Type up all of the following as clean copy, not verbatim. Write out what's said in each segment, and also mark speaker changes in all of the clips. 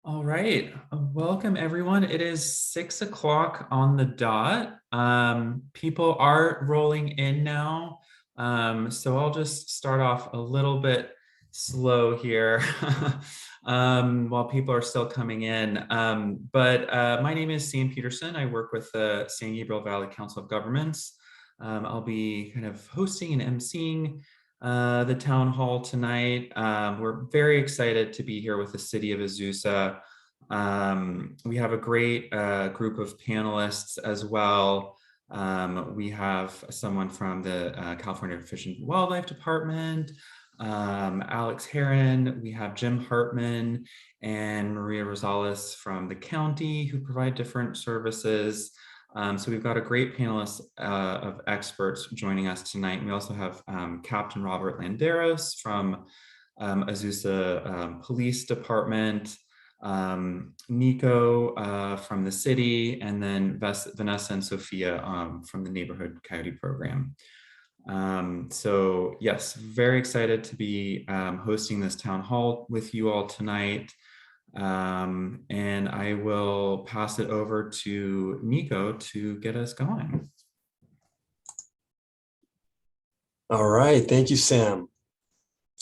Speaker 1: All right. Welcome, everyone. It is 6 o'clock on the dot. People are rolling in now. So I'll just start off a little bit slow here while people are still coming in. But my name is Sam Peterson. I work with the San Gabriel Valley Council of Governments. I'll be kind of hosting and emceeing the town hall tonight. We're very excited to be here with the city of Azusa. We have a great group of panelists as well. We have someone from the California Fish and Wildlife Department, Alex Heron, we have Jim Hartman and Maria Rosales from the county who provide different services. So we've got a great panelist of experts joining us tonight. We also have Captain Robert Landeros from Azusa Police Department, Nico from the city, and then Vanessa and Sophia from the Neighborhood Coyote Program. So yes, very excited to be hosting this town hall with you all tonight. And I will pass it over to Nico to get us going.
Speaker 2: All right, thank you, Sam.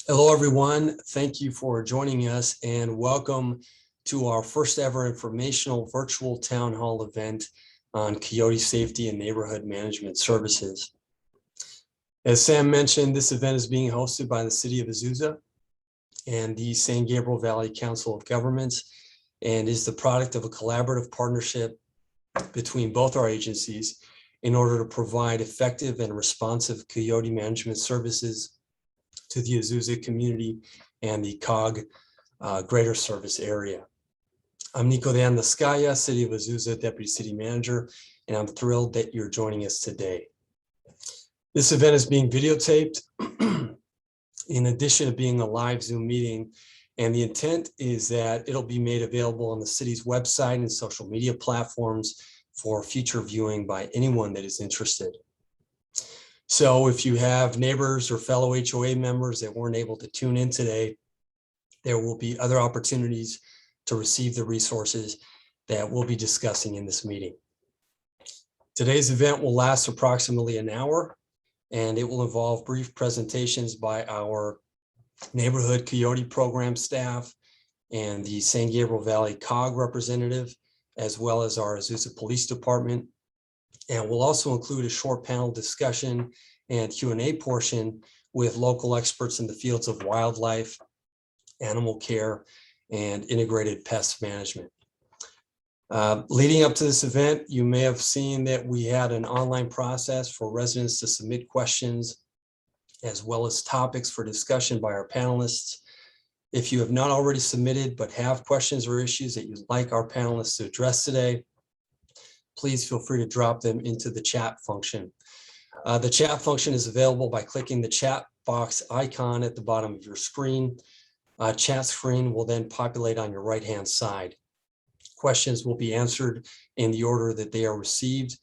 Speaker 2: Hello, everyone. Thank you for joining us and welcome to our first ever informational virtual town hall event on coyote safety and neighborhood management services. As Sam mentioned, this event is being hosted by the city of Azusa and the San Gabriel Valley Council of Governments, and is the product of a collaborative partnership between both our agencies in order to provide effective and responsive coyote management services to the Azusa community and the COG greater service area. I'm Nico de Andascaya, City of Azusa Deputy City Manager, and I'm thrilled that you're joining us today. This event is being videotaped in addition to being a live Zoom meeting, and the intent is that it'll be made available on the city's website and social media platforms for future viewing by anyone that is interested. So if you have neighbors or fellow HOA members that weren't able to tune in today, there will be other opportunities to receive the resources that we'll be discussing in this meeting. Today's event will last approximately an hour, and it will involve brief presentations by our Neighborhood Coyote Program staff and the San Gabriel Valley COG representative, as well as our Azusa Police Department. And we'll also include a short panel discussion and Q&A portion with local experts in the fields of wildlife, animal care, and integrated pest management. Leading up to this event, you may have seen that we had an online process for residents to submit questions, as well as topics for discussion by our panelists. If you have not already submitted but have questions or issues that you'd like our panelists to address today, please feel free to drop them into the chat function. The chat function is available by clicking the chat box icon at the bottom of your screen. Chat screen will then populate on your right-hand side. Questions will be answered in the order that they are received.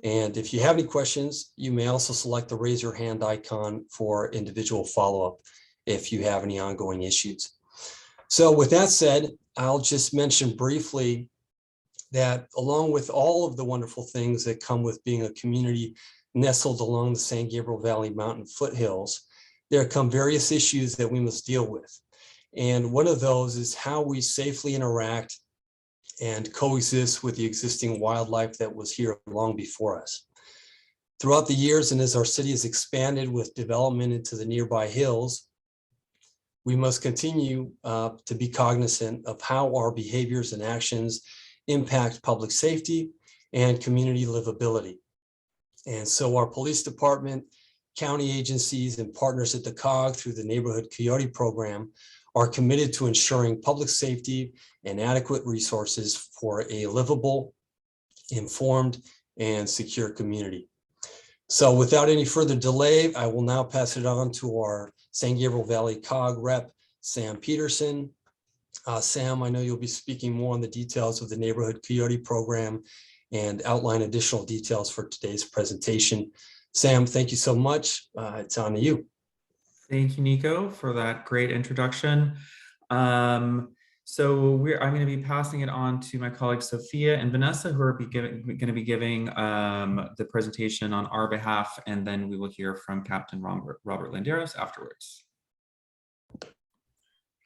Speaker 2: And if you have any questions, you may also select the raise your hand icon for individual follow-up if you have any ongoing issues. So with that said, I'll just mention briefly that along with all of the wonderful things that come with being a community nestled along the San Gabriel Valley mountain foothills, there come various issues that we must deal with. And one of those is how we safely interact and coexist with the existing wildlife that was here long before us. Throughout the years, and as our city has expanded with development into the nearby hills, we must continue to be cognizant of how our behaviors and actions impact public safety and community livability. And so our police department, county agencies, and partners at the COG through the Neighborhood Coyote Program are committed to ensuring public safety and adequate resources for a livable, informed, and secure community. So without any further delay, I will now pass it on to our San Gabriel Valley COG rep, Sam Peterson. Sam, I know you'll be speaking more on the details of the Neighborhood Coyote Program and outline additional details for today's presentation. Sam, thank you so much. It's on to you.
Speaker 1: Thank you, Nico, for that great introduction. So I'm going to be passing it on to my colleagues Sophia and Vanessa, who are going to be giving the presentation on our behalf, and then we will hear from Captain Robert Landeros afterwards.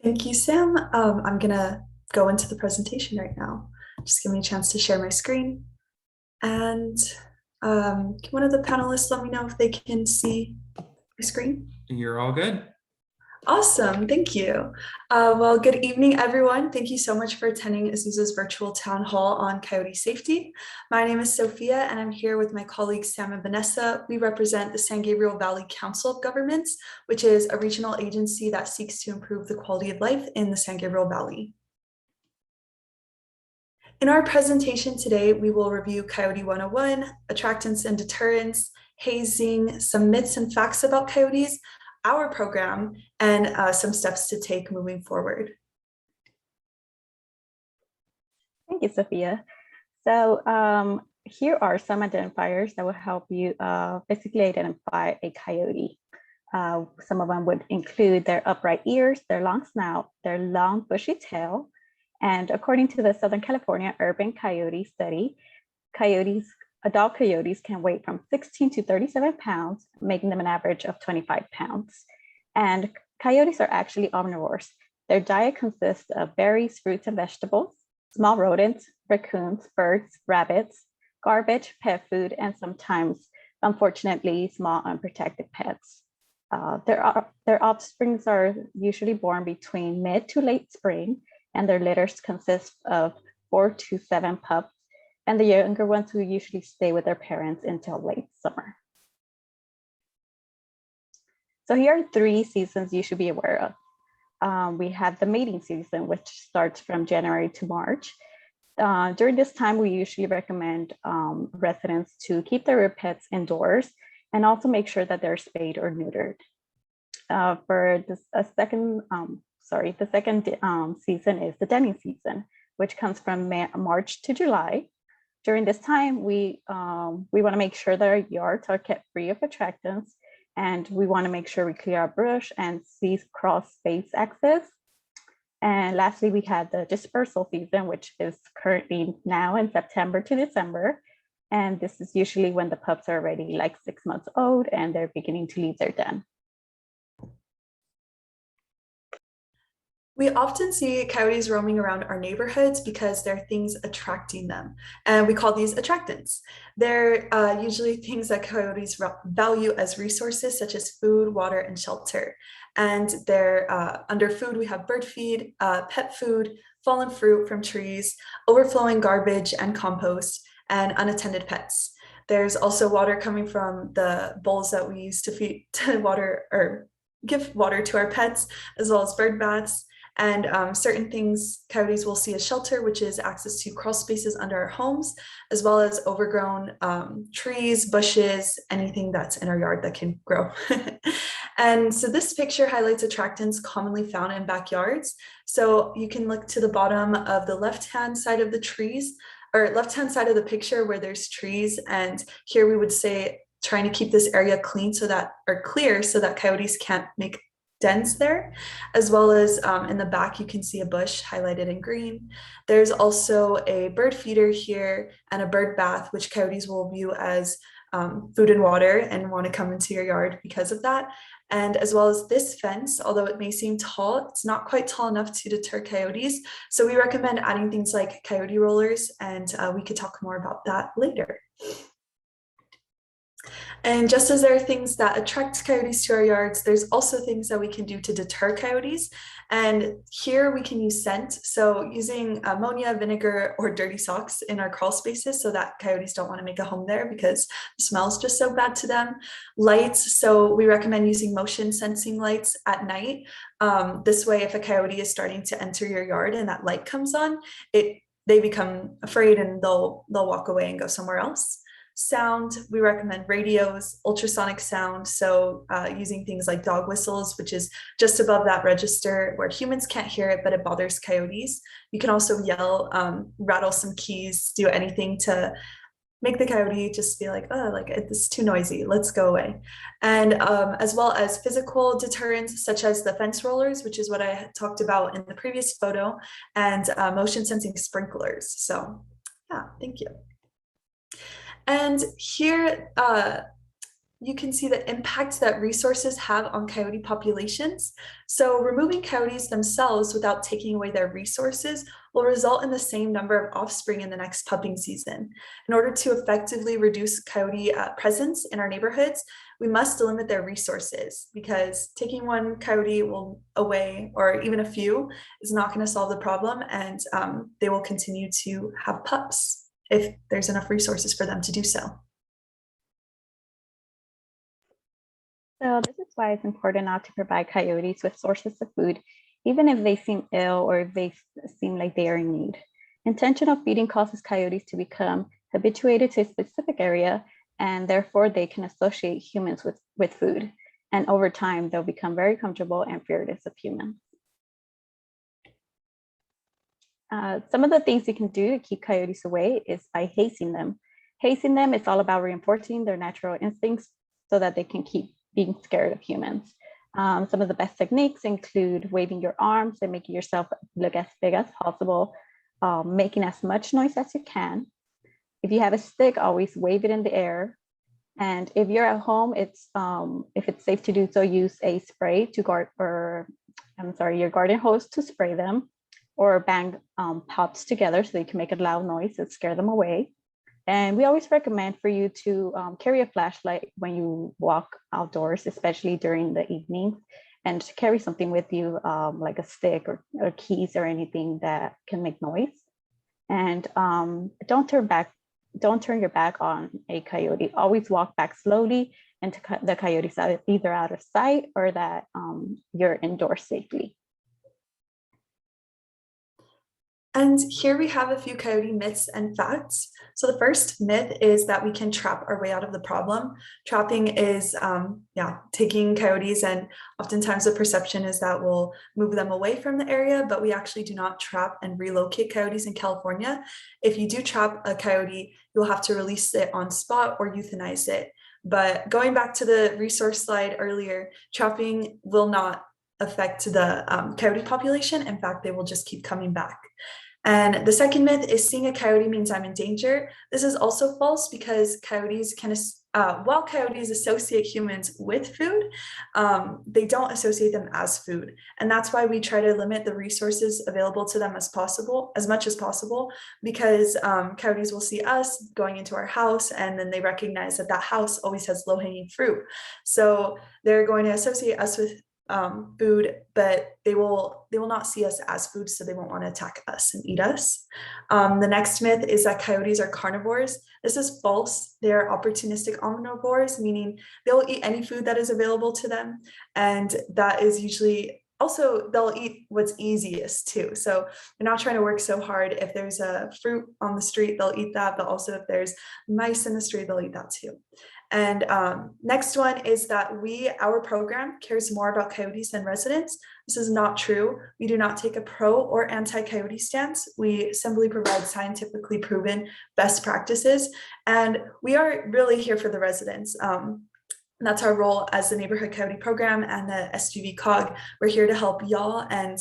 Speaker 3: Thank you, Sam. I'm gonna go into the presentation right now. Just give me a chance to share my screen. And can one of the panelists let me know if they can see my screen?
Speaker 1: You're all good.
Speaker 3: Awesome, thank you. Well, good evening, everyone. Thank you so much for attending Azusa's virtual town hall on coyote safety. My name is Sophia, and I'm here with my colleagues Sam and Vanessa. We represent the San Gabriel Valley Council of Governments, which is a regional agency that seeks to improve the quality of life in the San Gabriel Valley. In our presentation today, we will review Coyote 101, attractants and deterrence, hazing, some myths and facts about coyotes, our program, and some steps to take moving forward.
Speaker 4: Thank you, Sophia. So here are some identifiers that will help you basically identify a coyote. Some of them would include their upright ears, their long snout, their long bushy tail. And according to the Southern California Urban Coyote Study, adult coyotes can weigh from 16 to 37 pounds, making them an average of 25 pounds. And coyotes are actually omnivores. Their diet consists of berries, fruits, and vegetables, small rodents, raccoons, birds, rabbits, garbage, pet food, and sometimes, unfortunately, small unprotected pets. Their offsprings are usually born between mid to late spring, and their litters consist of 4 to 7 pups, and the younger ones who usually stay with their parents until late summer. So here are 3 seasons you should be aware of. We have the mating season, which starts from January to March. During this time, we usually recommend residents to keep their pets indoors and also make sure that they're spayed or neutered. The second season is the denning season, which comes from March to July. During this time, we want to make sure that our yards are kept free of attractants, and we want to make sure we clear our brush and cease cross space access. And lastly, we have the dispersal season, which is currently now in September to December. And this is usually when the pups are already like 6 months old and they're beginning to leave their den.
Speaker 3: We often see coyotes roaming around our neighborhoods because there are things attracting them, and we call these attractants. They're usually things that coyotes value as resources, such as food, water, and shelter. And they're under food, we have bird feed, pet food, fallen fruit from trees, overflowing garbage and compost, and unattended pets. There's also water coming from the bowls that we use to feed to water or give water to our pets, as well as bird baths. And certain things coyotes will see as shelter, which is access to crawl spaces under our homes, as well as overgrown trees, bushes, anything that's in our yard that can grow. And so this picture highlights attractants commonly found in backyards. So you can look to the bottom of the left-hand side of the trees, or left-hand side of the picture where there's trees. And here we would say trying to keep this area clean clear so that coyotes can't make dens there, as well as in the back you can see a bush highlighted in green. There's also a bird feeder here and a bird bath, which coyotes will view as food and water and want to come into your yard because of that. And as well as this fence, although it may seem tall, it's not quite tall enough to deter coyotes. So we recommend adding things like coyote rollers, and we could talk more about that later. And just as there are things that attract coyotes to our yards, there's also things that we can do to deter coyotes. And here we can use scent. So using ammonia, vinegar, or dirty socks in our crawl spaces so that coyotes don't want to make a home there because the smell is just so bad to them. Lights, so we recommend using motion sensing lights at night. This way, if a coyote is starting to enter your yard and that light comes on, they become afraid and they'll walk away and go somewhere else. Sound, we recommend radios, ultrasonic sound, so using things like dog whistles, which is just above that register where humans can't hear it, but it bothers coyotes. You can also yell, rattle some keys, do anything to make the coyote just be like, oh, like it's too noisy, let's go away. And as well as physical deterrents, such as the fence rollers, which is what I talked about in the previous photo, and motion sensing sprinklers. So yeah, thank you. And here, you can see the impact that resources have on coyote populations. So removing coyotes themselves without taking away their resources will result in the same number of offspring in the next pupping season. In order to effectively reduce coyote presence in our neighborhoods, we must limit their resources, because taking one coyote away, or even a few, is not going to solve the problem, and they will continue to have pups if there's enough resources for them to do so.
Speaker 4: So this is why it's important not to provide coyotes with sources of food, even if they seem ill or if they seem like they are in need. Intentional feeding causes coyotes to become habituated to a specific area, and therefore they can associate humans with food. And over time, they'll become very comfortable and fearless of humans. Some of the things you can do to keep coyotes away is by hazing them. Hazing them is all about reinforcing their natural instincts so that they can keep being scared of humans. Some of the best techniques include waving your arms and making yourself look as big as possible, making as much noise as you can. If you have a stick, always wave it in the air. And if you're at home, if it's safe to do so, use a spray to guard, your garden hose to spray them, or bang pots together so you can make a loud noise and scare them away. And we always recommend for you to carry a flashlight when you walk outdoors, especially during the evening, and to carry something with you like a stick or keys or anything that can make noise. And don't turn your back on a coyote. Always walk back slowly, and the coyote's either out of sight or that you're indoors safely.
Speaker 3: And here we have a few coyote myths and facts. So the first myth is that we can trap our way out of the problem. Trapping is, taking coyotes, and oftentimes the perception is that we'll move them away from the area, but we actually do not trap and relocate coyotes in California. If you do trap a coyote, you'll have to release it on spot or euthanize it. But going back to the resource slide earlier, trapping will not affect the coyote population. In fact, they will just keep coming back. And the second myth is seeing a coyote means I'm in danger. This is also false, because coyotes while coyotes associate humans with food, they don't associate them as food. And that's why we try to limit the resources available to them as much as possible, because coyotes will see us going into our house, and then they recognize that house always has low-hanging fruit. So they're going to associate us with food, but they will not see us as food, so they won't want to attack us and eat us. The next myth is that coyotes are carnivores. This is false. They are opportunistic omnivores, meaning they'll eat any food that is available to them, and that is usually also, they'll eat what's easiest too. So they're not trying to work so hard. If there's a fruit on the street, they'll eat that, but also if there's mice in the street, they'll eat that too. And next one is that our program cares more about coyotes than residents. This is not true. We do not take a pro or anti-coyote stance. We simply provide scientifically proven best practices, and we are really here for the residents. That's our role as the Neighborhood Coyote Program and the SGVCOG. We're here to help y'all, and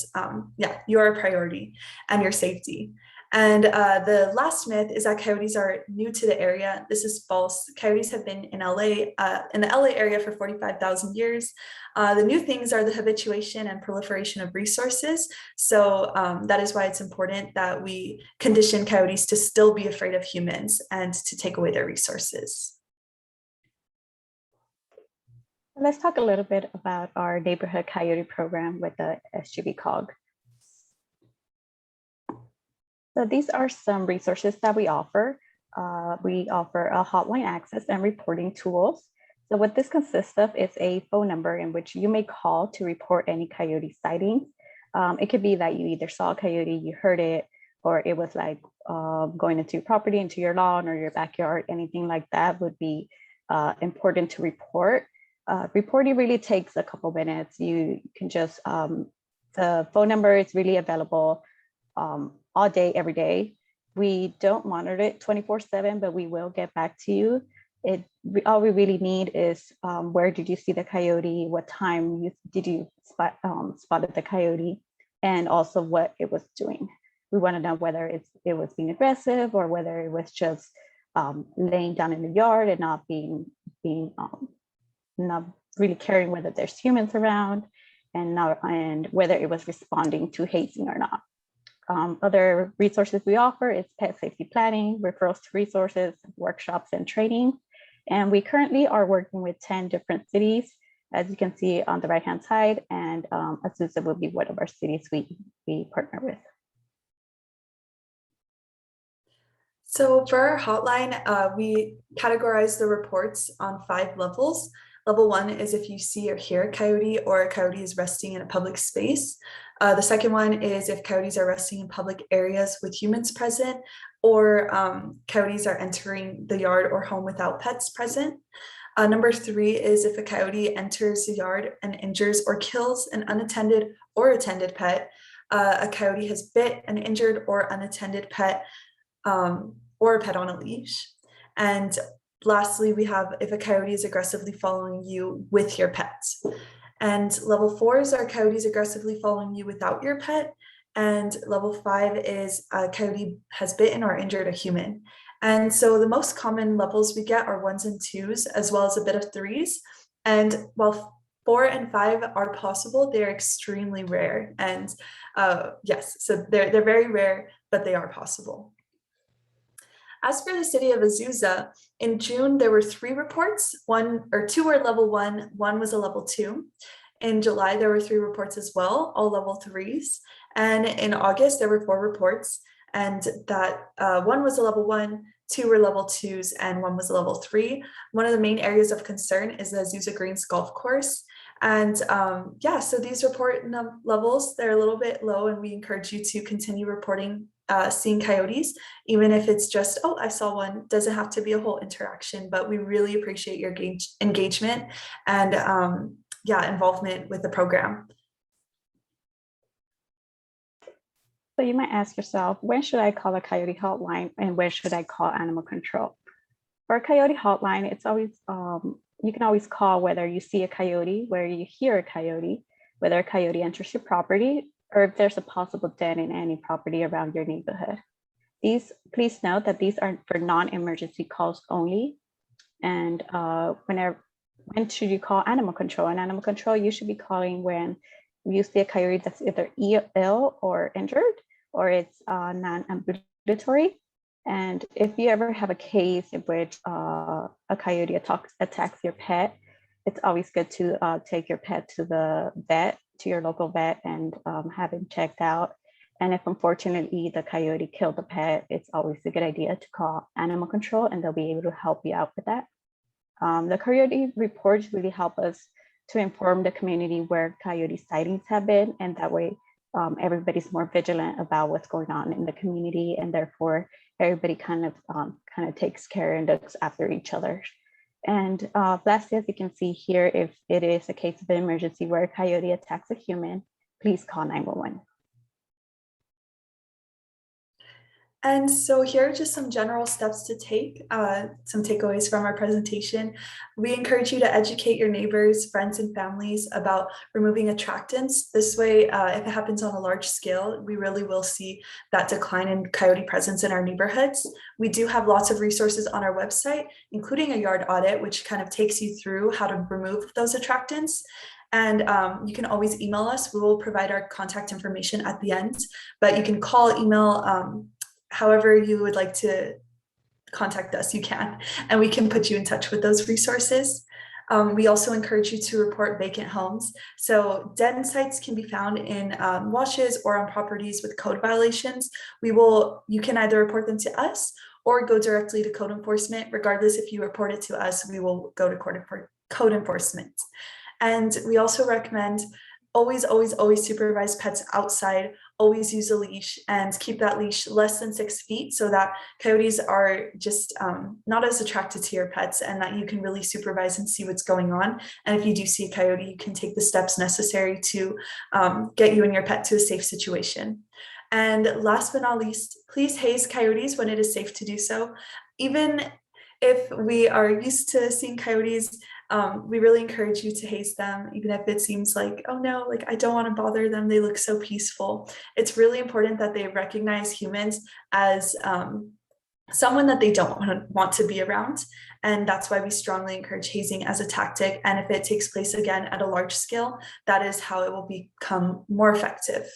Speaker 3: you're a priority and your safety. And the last myth is that coyotes are new to the area. This is false. Coyotes have been in the LA area for 45,000 years. The new things are the habituation and proliferation of resources. So that is why it's important that we condition coyotes to still be afraid of humans and to take away their resources.
Speaker 4: Let's talk a little bit about our Neighborhood Coyote Program with the SGVCOG. So these are some resources that we offer. We offer a hotline access and reporting tools. So what this consists of is a phone number in which you may call to report any coyote sightings. It could be that you either saw a coyote, you heard it, or it was like going into your property, into your lawn or your backyard. Anything like that would be important to report. Reporting really takes a couple minutes. You can just, the phone number is really available all day, every day. We don't monitor it 24/7, but we will get back to you. All we really need is where did you see the coyote, what time did you spotted the coyote, and also what it was doing. We want to know whether it was being aggressive or whether it was just laying down in the yard and not not really caring whether there's humans around, and whether it was responding to hazing or not. Other resources we offer is pet safety planning, referrals to resources, workshops, and training. And we currently are working with 10 different cities, as you can see on the right-hand side, and Azusa will be one of our cities we partner with.
Speaker 3: So for our hotline, we categorize the reports on 5 levels. Level 1 is if you see or hear a coyote or a coyote is resting in a public space. The second one is if coyotes are resting in public areas with humans present, or coyotes are entering the yard or home without pets present. Number 3 is if a coyote enters the yard and injures or kills an unattended or attended pet. A coyote has bit an injured or unattended pet, or a pet on a leash. And lastly, we have if a coyote is aggressively following you with your pets. And level 4 is our coyotes aggressively following you without your pet. And level 5 is a coyote has bitten or injured a human. And so the most common levels we get are 1s and 2s, as well as a bit of 3s. And while 4 and 5 are possible, they're extremely rare. And yes, so they're very rare, but they are possible. As for the city of Azusa, in June, there were 3 reports. 2 were level 1, 1 was a level 2. In July, there were 3 reports as well, all level 3s. And in August, there were 4 reports, and that 1 was a level 1, 2 were level 2s, and 1 was a level 3. One of the main areas of concern is the Azusa Greens Golf Course. And yeah, so these report levels, they're a little bit low, and we encourage you to continue reporting seeing coyotes, even if it's just, oh, I saw one. Doesn't have to be a whole interaction, but we really appreciate your engagement and yeah, involvement with the program.
Speaker 4: So you might ask yourself, when should I call a coyote hotline and when should I call animal control? For a coyote hotline, it's always you can always call whether you see a coyote, whether you hear a coyote, whether a coyote enters your property, or if there's a possible den in any property around your neighborhood. Please note that these are for non-emergency calls only. And when should you call animal control? And animal control, you should be calling when you see a coyote that's either ill or injured, or it's non-ambulatory. And if you ever have a case in which a coyote attacks your pet, it's always good to take your pet to the vet, to your local vet, and have him checked out. And if unfortunately the coyote killed the pet, it's always a good idea to call animal control, and they'll be able to help you out with that. The coyote reports really help us to inform the community where coyote sightings have been, and that way everybody's more vigilant about what's going on in the community, and therefore everybody kind of takes care and looks after each other. And lastly, as you can see here, if it is a case of an emergency where a coyote attacks a human, please call 911.
Speaker 3: And so here are just some general steps to take, some takeaways from our presentation. We encourage you to educate your neighbors, friends, and families about removing attractants. This way, if it happens on a large scale, we really will see that decline in coyote presence in our neighborhoods. We do have lots of resources on our website, including a yard audit, which kind of takes you through how to remove those attractants. And you can always email us. We will provide our contact information at the end, but you can call, email, however you would like to contact us, you can, and we can put you in touch with those resources. We also encourage you to report vacant homes. So den sites can be found in washes or on properties with code violations. You can either report them to us or go directly to code enforcement. Regardless, if you report it to us, we will go to code enforcement. And we also recommend always supervise pets outside, always use a leash, and keep that leash less than 6 feet so that coyotes are just not as attracted to your pets, and that you can really supervise and see what's going on. And if you do see a coyote, you can take the steps necessary to get you and your pet to a safe situation. And last but not least, please haze coyotes when it is safe to do so. Even if we are used to seeing coyotes, we really encourage you to haze them, even if it seems like, oh no, like I don't want to bother them. They look so peaceful. It's really important that they recognize humans as someone that they don't want to be around. And that's why we strongly encourage hazing as a tactic. And if it takes place again at a large scale, that is how it will become more effective.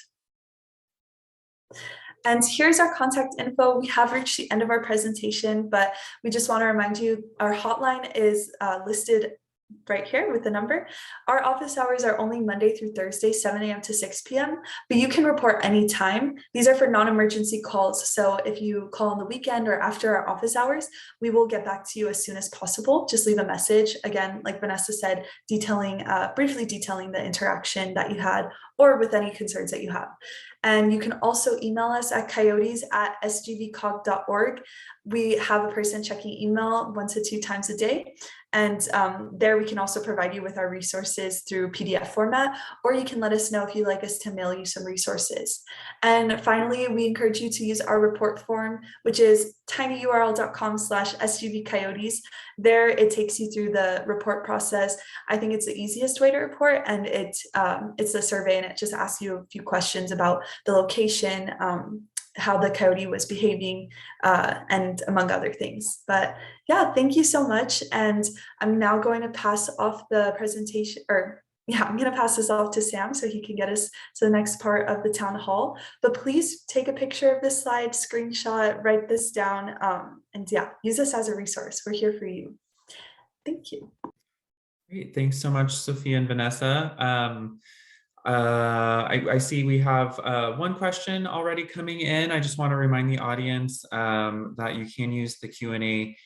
Speaker 3: And here's our contact info. We have reached the end of our presentation, but we just want to remind you, our hotline is listed right here with the number. Our office hours are only Monday through Thursday, 7 a.m. to 6 p.m., but you can report anytime. These are for non-emergency calls. So if you call on the weekend or after our office hours, we will get back to you as soon as possible. Just leave a message. Again, like Vanessa said, briefly detailing the interaction that you had or with any concerns that you have. And you can also email us at coyotes@sgvcog.org. We have a person checking email 1 to 2 times a day. And there we can also provide you with our resources through PDF format, or you can let us know if you'd like us to mail you some resources. And finally, we encourage you to use our report form, which is tinyurl.com/sgvcoyotes. There it takes you through the report process. I think it's the easiest way to report, and it's a survey, and it just asks you a few questions about the location, how the coyote was behaving, and among other things. But yeah, thank you so much. And I'm now going to pass off the presentation, I'm going to pass this off to Sam so he can get us to the next part of the town hall. But please take a picture of this slide, screenshot, write this down, and yeah, use this as a resource. We're here for you. Thank you.
Speaker 1: Great. Thanks so much, Sophia and Vanessa. I see we have one question already coming in. I just want to remind the audience that you can use the Q&A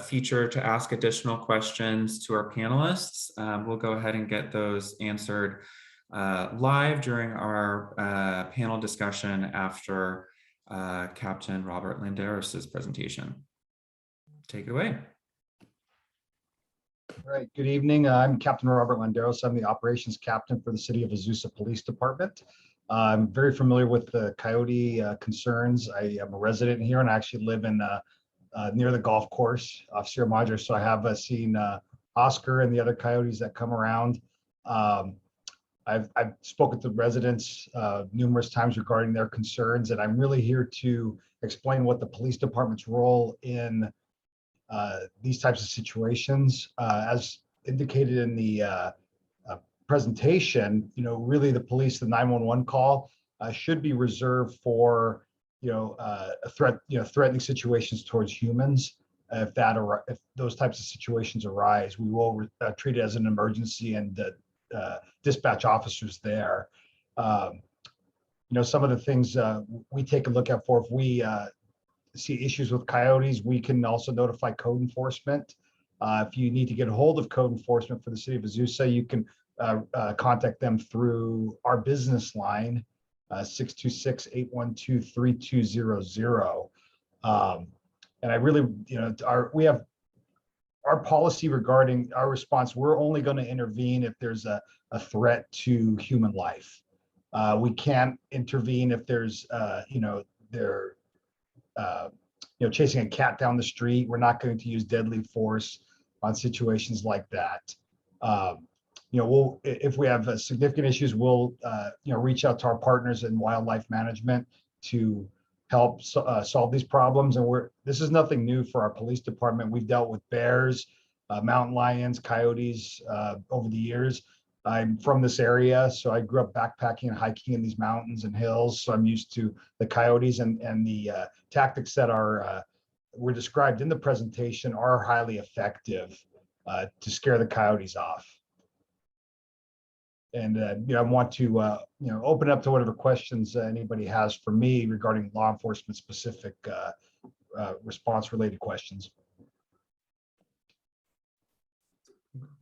Speaker 1: feature to ask additional questions to our panelists. We'll go ahead and get those answered live during our panel discussion after Captain Robert Landeros' presentation. Take it away.
Speaker 5: All right, good evening. I'm Captain Robert Landeros. I'm the operations captain for the City of Azusa Police Department. I'm very familiar with the coyote concerns. I am a resident here and I actually live in near the golf course off Sierra Madre. So I have seen Oscar and the other coyotes that come around. I've spoken to residents numerous times regarding their concerns, and I'm really here to explain what the police department's role in these types of situations. As indicated in the presentation, really the police, the 911 call should be reserved for, threatening situations towards humans. If those types of situations arise, we will treat it as an emergency and dispatch officers there. Some of the things we take a look at if we see issues with coyotes, we can also notify code enforcement. If you need to get a hold of code enforcement for the City of Azusa, you can contact them through our business line, 626-812-3200. And I really, we have our policy regarding our response. We're only going to intervene if there's a threat to human life. We can't intervene if there's, they're chasing a cat down the street. We're not going to use deadly force on situations like that. If we have significant issues, we'll reach out to our partners in wildlife management to help solve these problems. And this is nothing new for our police department. We've dealt with bears, mountain lions, coyotes over the years. I'm from this area, so I grew up backpacking and hiking in these mountains and hills. So I'm used to the coyotes, and the tactics that were described in the presentation are highly effective to scare the coyotes off. And I want to open up to whatever questions anybody has for me regarding law enforcement specific response related questions.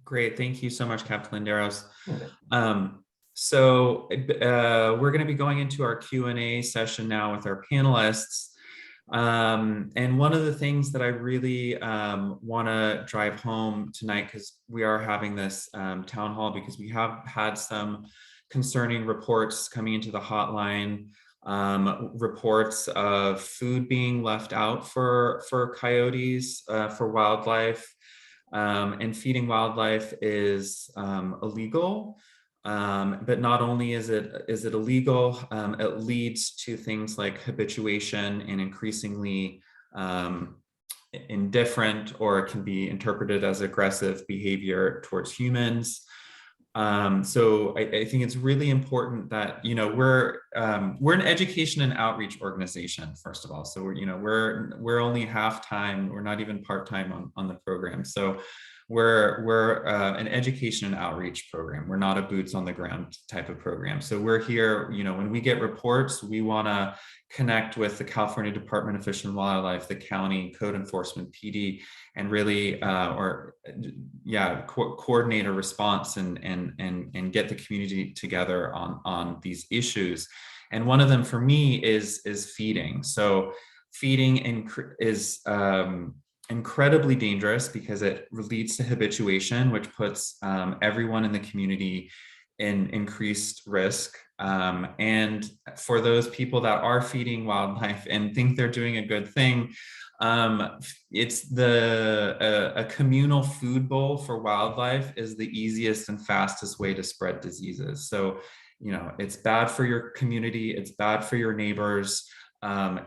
Speaker 1: Great, thank you so much, Captain Landeros. So we're going to be going into our Q&A session now with our panelists. And one of the things that I really want to drive home tonight, because we are having this town hall because we have had some concerning reports coming into the hotline reports of food being left out for coyotes, for wildlife. And feeding wildlife is illegal. But not only is it illegal, it leads to things like habituation and increasingly indifferent, or it can be interpreted as aggressive behavior towards humans. So I think it's really important that, you know, we're an education and outreach organization, first of all. So we're only half-time, we're not even part-time on the program. So we're an education and outreach program. We're not a boots on the ground type of program. So we're here, you know, when we get reports, we want to connect with the California Department of Fish and Wildlife, the county code enforcement, PD, and really coordinate a response and get the community together on these issues. And one of them for me is feeding. So feeding is incredibly dangerous because it leads to habituation, which puts everyone in the community in increased risk. And for those people that are feeding wildlife and think they're doing a good thing, it's a communal food bowl for wildlife is the easiest and fastest way to spread diseases. So, you know, it's bad for your community, it's bad for your neighbors,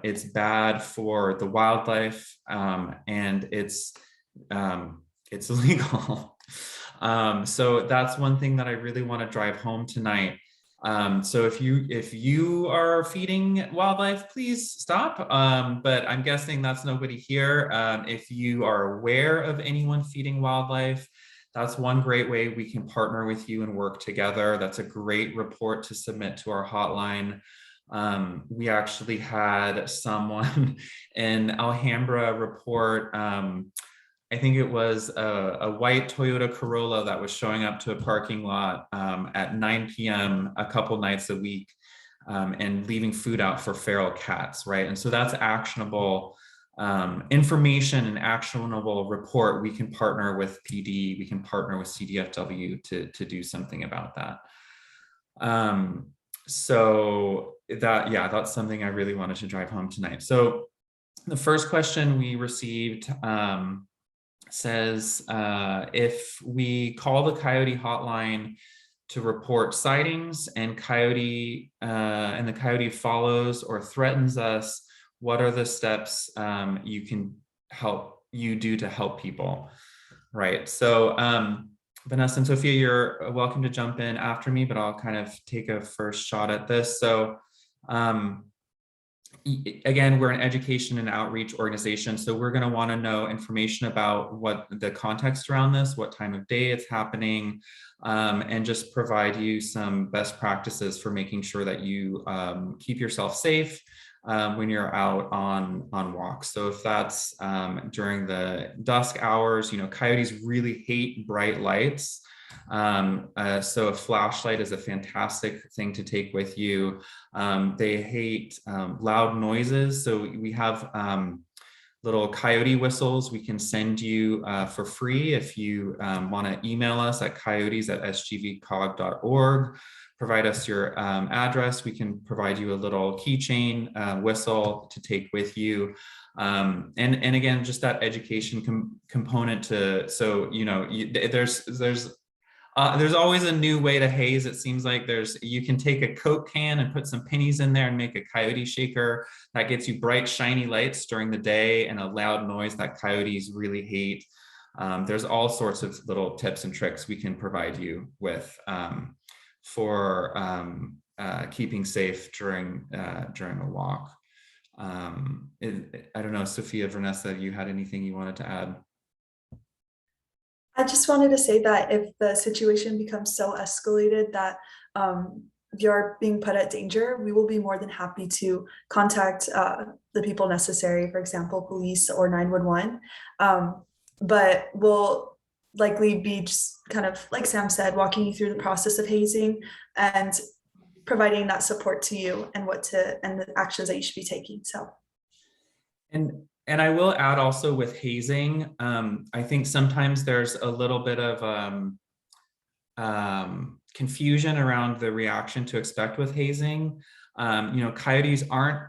Speaker 1: it's bad for the wildlife, and it's illegal. So that's one thing that I really want to drive home tonight. So if you are feeding wildlife, please stop. But I'm guessing that's nobody here. If you are aware of anyone feeding wildlife, that's one great way we can partner with you and work together. That's a great report to submit to our hotline. We actually had someone in Alhambra report, I think it was a white Toyota Corolla that was showing up to a parking lot at 9 p.m. a couple nights a week, and leaving food out for feral cats, right? And so that's actionable information, and actionable report. We can partner with PD, we can partner with CDFW to do something about that. So that's something I really wanted to drive home tonight. So the first question we received says, if we call the coyote hotline to report sightings and the coyote follows or threatens us, what are the steps you can do to help people, right? So Vanessa and Sophia, you're welcome to jump in after me, but I'll kind of take a first shot at this. So again, we're an education and outreach organization, so we're going to want to know information about what the context around this, what time of day it's happening, and just provide you some best practices for making sure that you keep yourself safe when you're out on walks. So if that's during the dusk hours, you know, coyotes really hate bright lights. So a flashlight is a fantastic thing to take with you. They hate loud noises. So we have little coyote whistles we can send you for free if you want to email us at coyotes@sgvcog.org. Provide us your address. We can provide you a little keychain whistle to take with you. And again, just that education component to, so, you know, there's always a new way to haze. It seems like you can take a Coke can and put some pennies in there and make a coyote shaker that gets you bright, shiny lights during the day and a loud noise that coyotes really hate. There's all sorts of little tips and tricks we can provide you with for keeping safe during a walk. I don't know, Sophia, Vanessa, you had anything you wanted to add?
Speaker 3: I just wanted to say that if the situation becomes so escalated that you're being put at danger, we will be more than happy to contact the people necessary, for example, police or 911. But we'll likely be just kind of, like Sam said, walking you through the process of hazing and providing that support to you and and the actions that you should be taking. So.
Speaker 1: And I will add also with hazing, I think sometimes there's a little bit of confusion around the reaction to expect with hazing. Coyotes aren't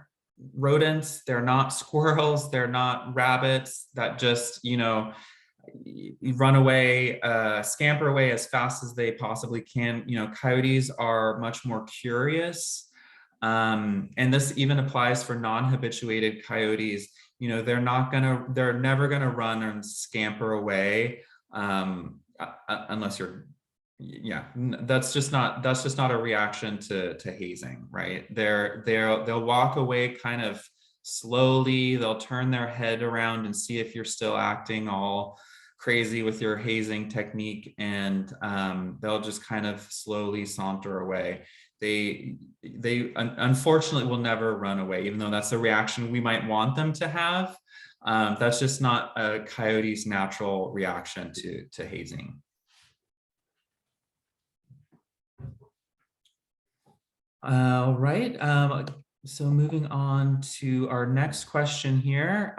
Speaker 1: rodents, they're not squirrels, they're not rabbits that just, run away, scamper away as fast as they possibly can. Coyotes are much more curious. And this even applies for non-habituated coyotes. They're never gonna run and scamper away unless you're, that's just not a reaction to hazing, right? They'll walk away kind of slowly. They'll turn their head around and see if you're still acting all crazy with your hazing technique, and they'll just kind of slowly saunter away. They unfortunately will never run away, even though that's a reaction we might want them to have. That's just not a coyote's natural reaction to hazing. All right, so moving on to our next question here.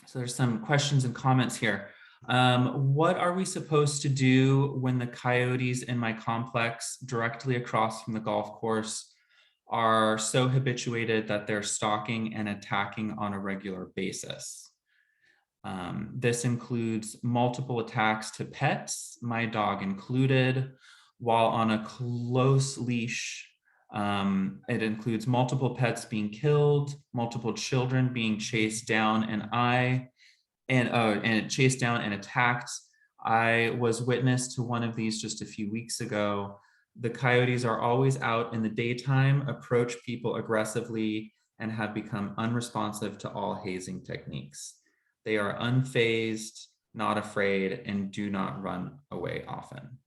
Speaker 1: So there's some questions and comments here. What are we supposed to do when the coyotes in my complex directly across from the golf course are so habituated that they're stalking and attacking on a regular basis? This includes multiple attacks to pets, my dog included, while on a close leash. It includes multiple pets being killed, multiple children being chased down and chased down and attacked. I was witness to one of these just a few weeks ago. The coyotes are always out in the daytime, approach people aggressively, and have become unresponsive to all hazing techniques. They are unfazed, not afraid, and do not run away often.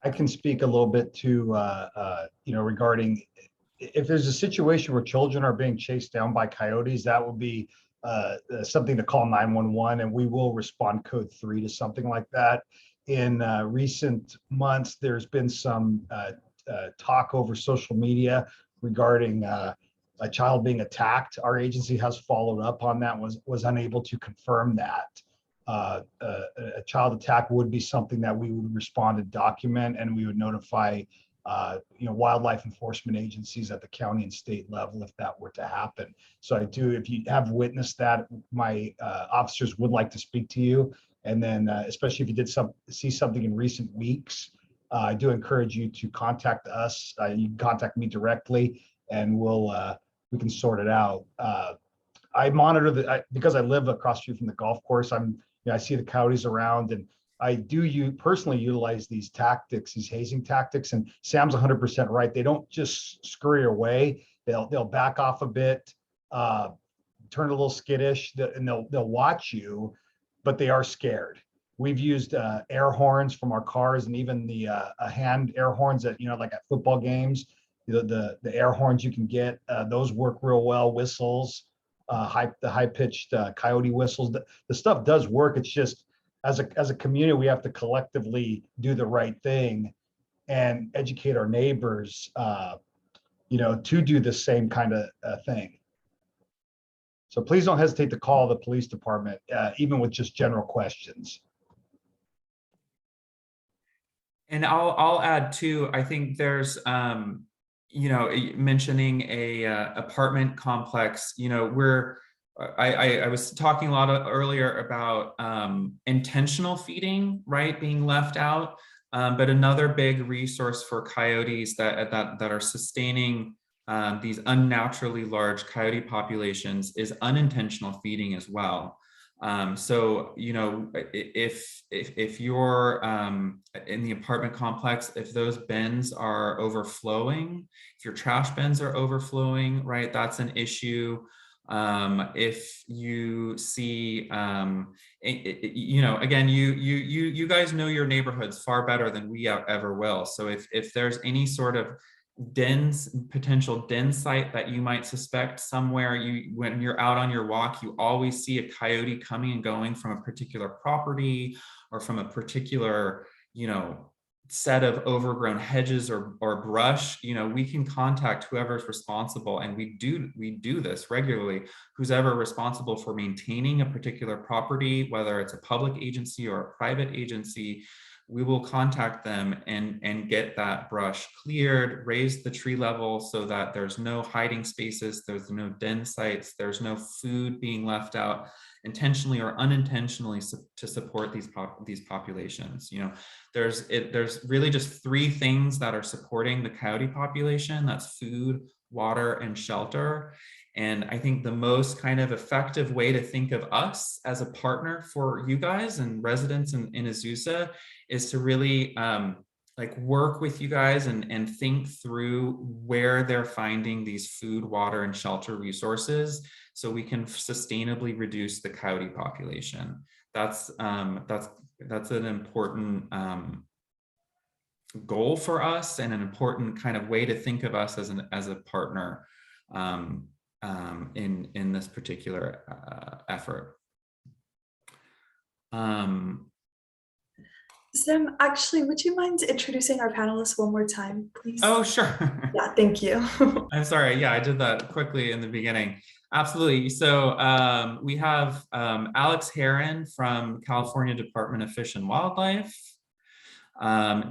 Speaker 5: I can speak a little bit to, regarding if there's a situation where children are being chased down by coyotes, that would be something to call 911, and we will respond code 3 to something like that. In recent months, there's been some talk over social media regarding a child being attacked. Our agency has followed up on that, was unable to confirm that. A child attack would be something that we would respond and document, and we would notify wildlife enforcement agencies at the county and state level if that were to happen. So if you have witnessed that, my officers would like to speak to you. And then especially if you did see something in recent weeks, I do encourage you to contact us. You can contact me directly, and we can sort it out. I monitor because I live across the street from the golf course. I see the coyotes around, and I do personally utilize these tactics, these hazing tactics. And Sam's 100% right. They don't just scurry away. They'll back off a bit, turn a little skittish, and they'll watch you, but they are scared. We've used air horns from our cars, and even the hand air horns that like at football games. The air horns you can get, those work real well. Whistles. The high-pitched coyote whistles. The stuff does work. It's just as a community, we have to collectively do the right thing and educate our neighbors, to do the same kind of thing. So please don't hesitate to call the police department, even with just general questions.
Speaker 1: And I'll add too, I think there's mentioning a apartment complex, I was talking a lot earlier about intentional feeding, right, being left out, but another big resource for coyotes that are sustaining these unnaturally large coyote populations is unintentional feeding as well. So if you're in the apartment complex, if those bins are overflowing, if your trash bins are overflowing, right, that's an issue. If you see, again, you guys know your neighborhoods far better than we ever will. So if there's any sort of potential den site that you might suspect somewhere, when you're out on your walk, you always see a coyote coming and going from a particular property or from a particular, set of overgrown hedges or brush, we can contact whoever's responsible, and we do this regularly. Who's ever responsible for maintaining a particular property, whether it's a public agency or a private agency, we will contact them and get that brush cleared, raise the tree level so that there's no hiding spaces, there's no den sites, there's no food being left out intentionally or unintentionally to support these populations. You know, there's really just three things that are supporting the coyote population. That's food, water, and shelter. And I think the most kind of effective way to think of us as a partner for you guys and residents in Azusa is to really like work with you guys and think through where they're finding these food, water, and shelter resources so we can sustainably reduce the coyote population. That's an important goal for us and an important kind of way to think of us as a partner in this particular effort.
Speaker 3: Sam, actually, would you mind introducing our panelists one more time, please?
Speaker 1: Oh, sure.
Speaker 3: Yeah, thank you.
Speaker 1: I'm sorry. Yeah, I did that quickly in the beginning. Absolutely. So we have Alex Heron from California Department of Fish and Wildlife,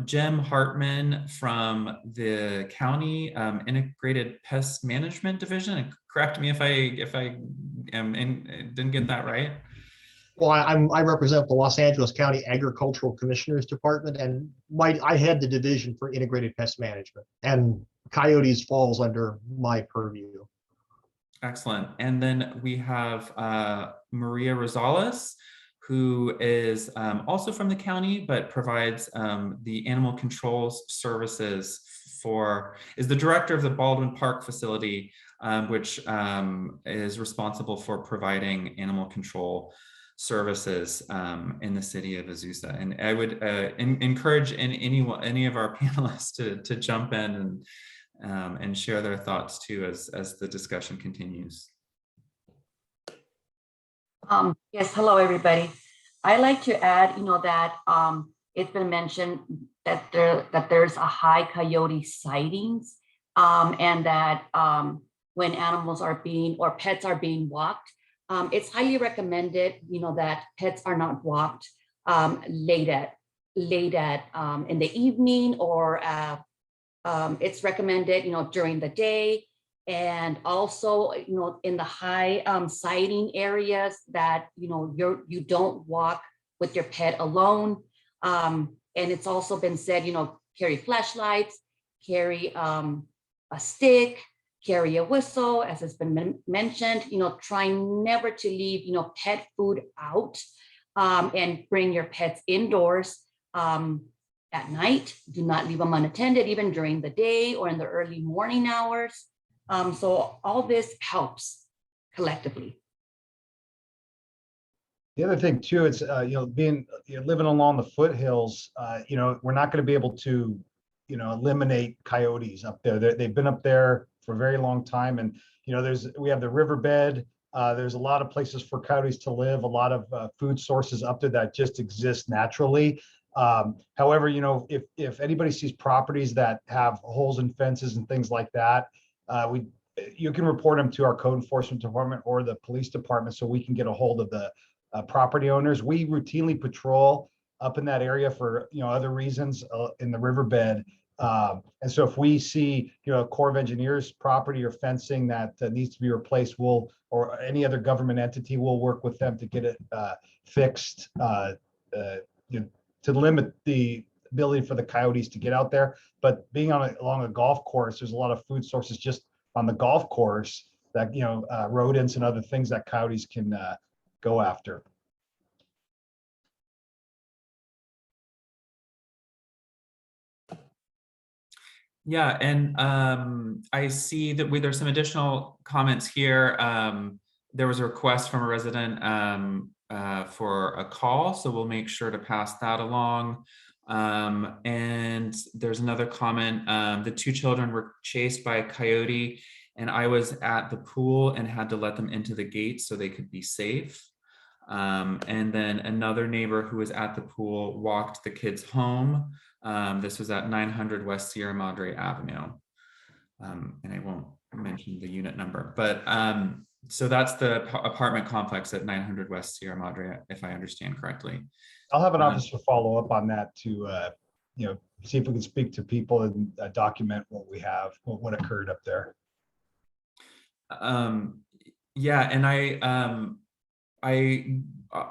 Speaker 1: Jim Hartman from the County Integrated Pest Management Division. And correct me if I didn't get that right.
Speaker 6: Well, I represent the Los Angeles County Agricultural Commissioners Department, and I head the division for integrated pest management, and coyotes falls under my purview.
Speaker 1: Excellent. And then we have Maria Rosales, who is also from the county, but provides the animal controls services is the director of the Baldwin Park facility, which is responsible for providing animal control services in the city of Azusa. And I would encourage any of our panelists to jump in and share their thoughts too as the discussion continues.
Speaker 7: Yes, hello everybody. I like to add, that it's been mentioned that there's a high coyote sightings, and that when animals are or pets are being walked, it's highly recommended, that pets are not walked late at in the evening, or it's recommended, during the day. And also, in the high sighting areas that, you don't walk with your pet alone. And it's also been said, carry flashlights, carry a stick, carry a whistle, as has been mentioned, try never to leave, pet food out, and bring your pets indoors at night. Do not leave them unattended, even during the day or in the early morning hours. So all this helps collectively.
Speaker 5: The other thing too, it's living along the foothills. We're not going to be able to, eliminate coyotes up there. They've been up there for a very long time, and we have the riverbed. There's a lot of places for coyotes to live. A lot of food sources up there that just exist naturally. However, if anybody sees properties that have holes in fences and things like that, you can report them to our code enforcement department or the police department so we can get a hold of the property owners. We routinely patrol up in that area for other reasons in the riverbed. And so if we see Corps of Engineers property or fencing that needs to be replaced, or any other government entity, will work with them to get it fixed, to limit the ability for the coyotes to get out there. But being along a golf course, there's a lot of food sources just on the golf course that rodents and other things that coyotes can go after.
Speaker 1: Yeah, and I see that there's some additional comments here. There was a request from a resident for a call, so we'll make sure to pass that along. And there's another comment. The two children were chased by a coyote, and I was at the pool and had to let them into the gate so they could be safe. And then another neighbor who was at the pool walked the kids home. This was at 900 West Sierra Madre Avenue. And I won't mention the unit number, but So that's the apartment complex at 900 West Sierra Madre, if I understand correctly.
Speaker 5: I'll have an officer follow up on that to, see if we can speak to people and document what we have, what occurred up there.
Speaker 1: Yeah, and I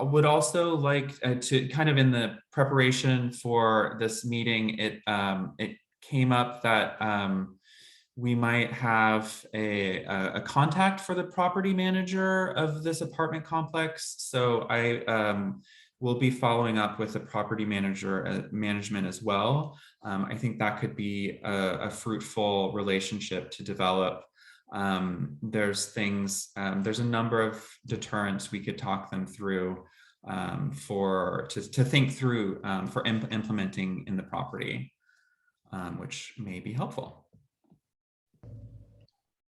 Speaker 1: would also like to kind of in the preparation for this meeting, it came up that we might have a contact for the property manager of this apartment complex. So I will be following up with the property manager management as well. I think that could be a fruitful relationship to develop. There's things, there's a number of deterrents we could talk them through to think through for implementing in the property, which may be helpful.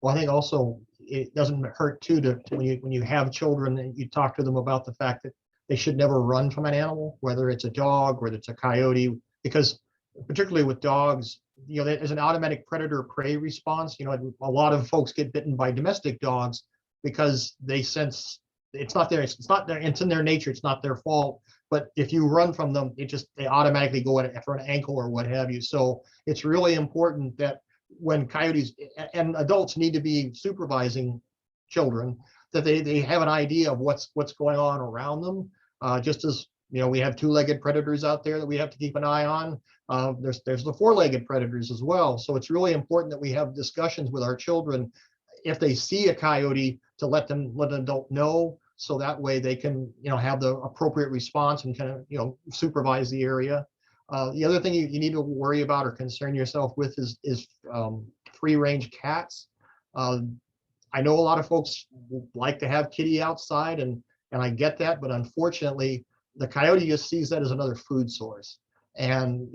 Speaker 6: Well, I think also it doesn't hurt too to when you have children and you talk to them about the fact that they should never run from an animal, whether it's a dog, whether it's a coyote, because particularly with dogs, there's an automatic predator prey response. A lot of folks get bitten by domestic dogs because they sense it's in their nature, it's not their fault. But if you run from them, they automatically go for an ankle or what have you. So it's really important that when coyotes and adults need to be supervising children, that they have an idea of what's going on around them. Just as we have two-legged predators out there that we have to keep an eye on. There's the four-legged predators as well. So it's really important that we have discussions with our children if they see a coyote to let an adult know, so that way they can have the appropriate response and kind of supervise the area. The other thing you need to worry about or concern yourself with is free-range cats. I know a lot of folks like to have kitty outside, and I get that, but unfortunately, the coyote just sees that as another food source. And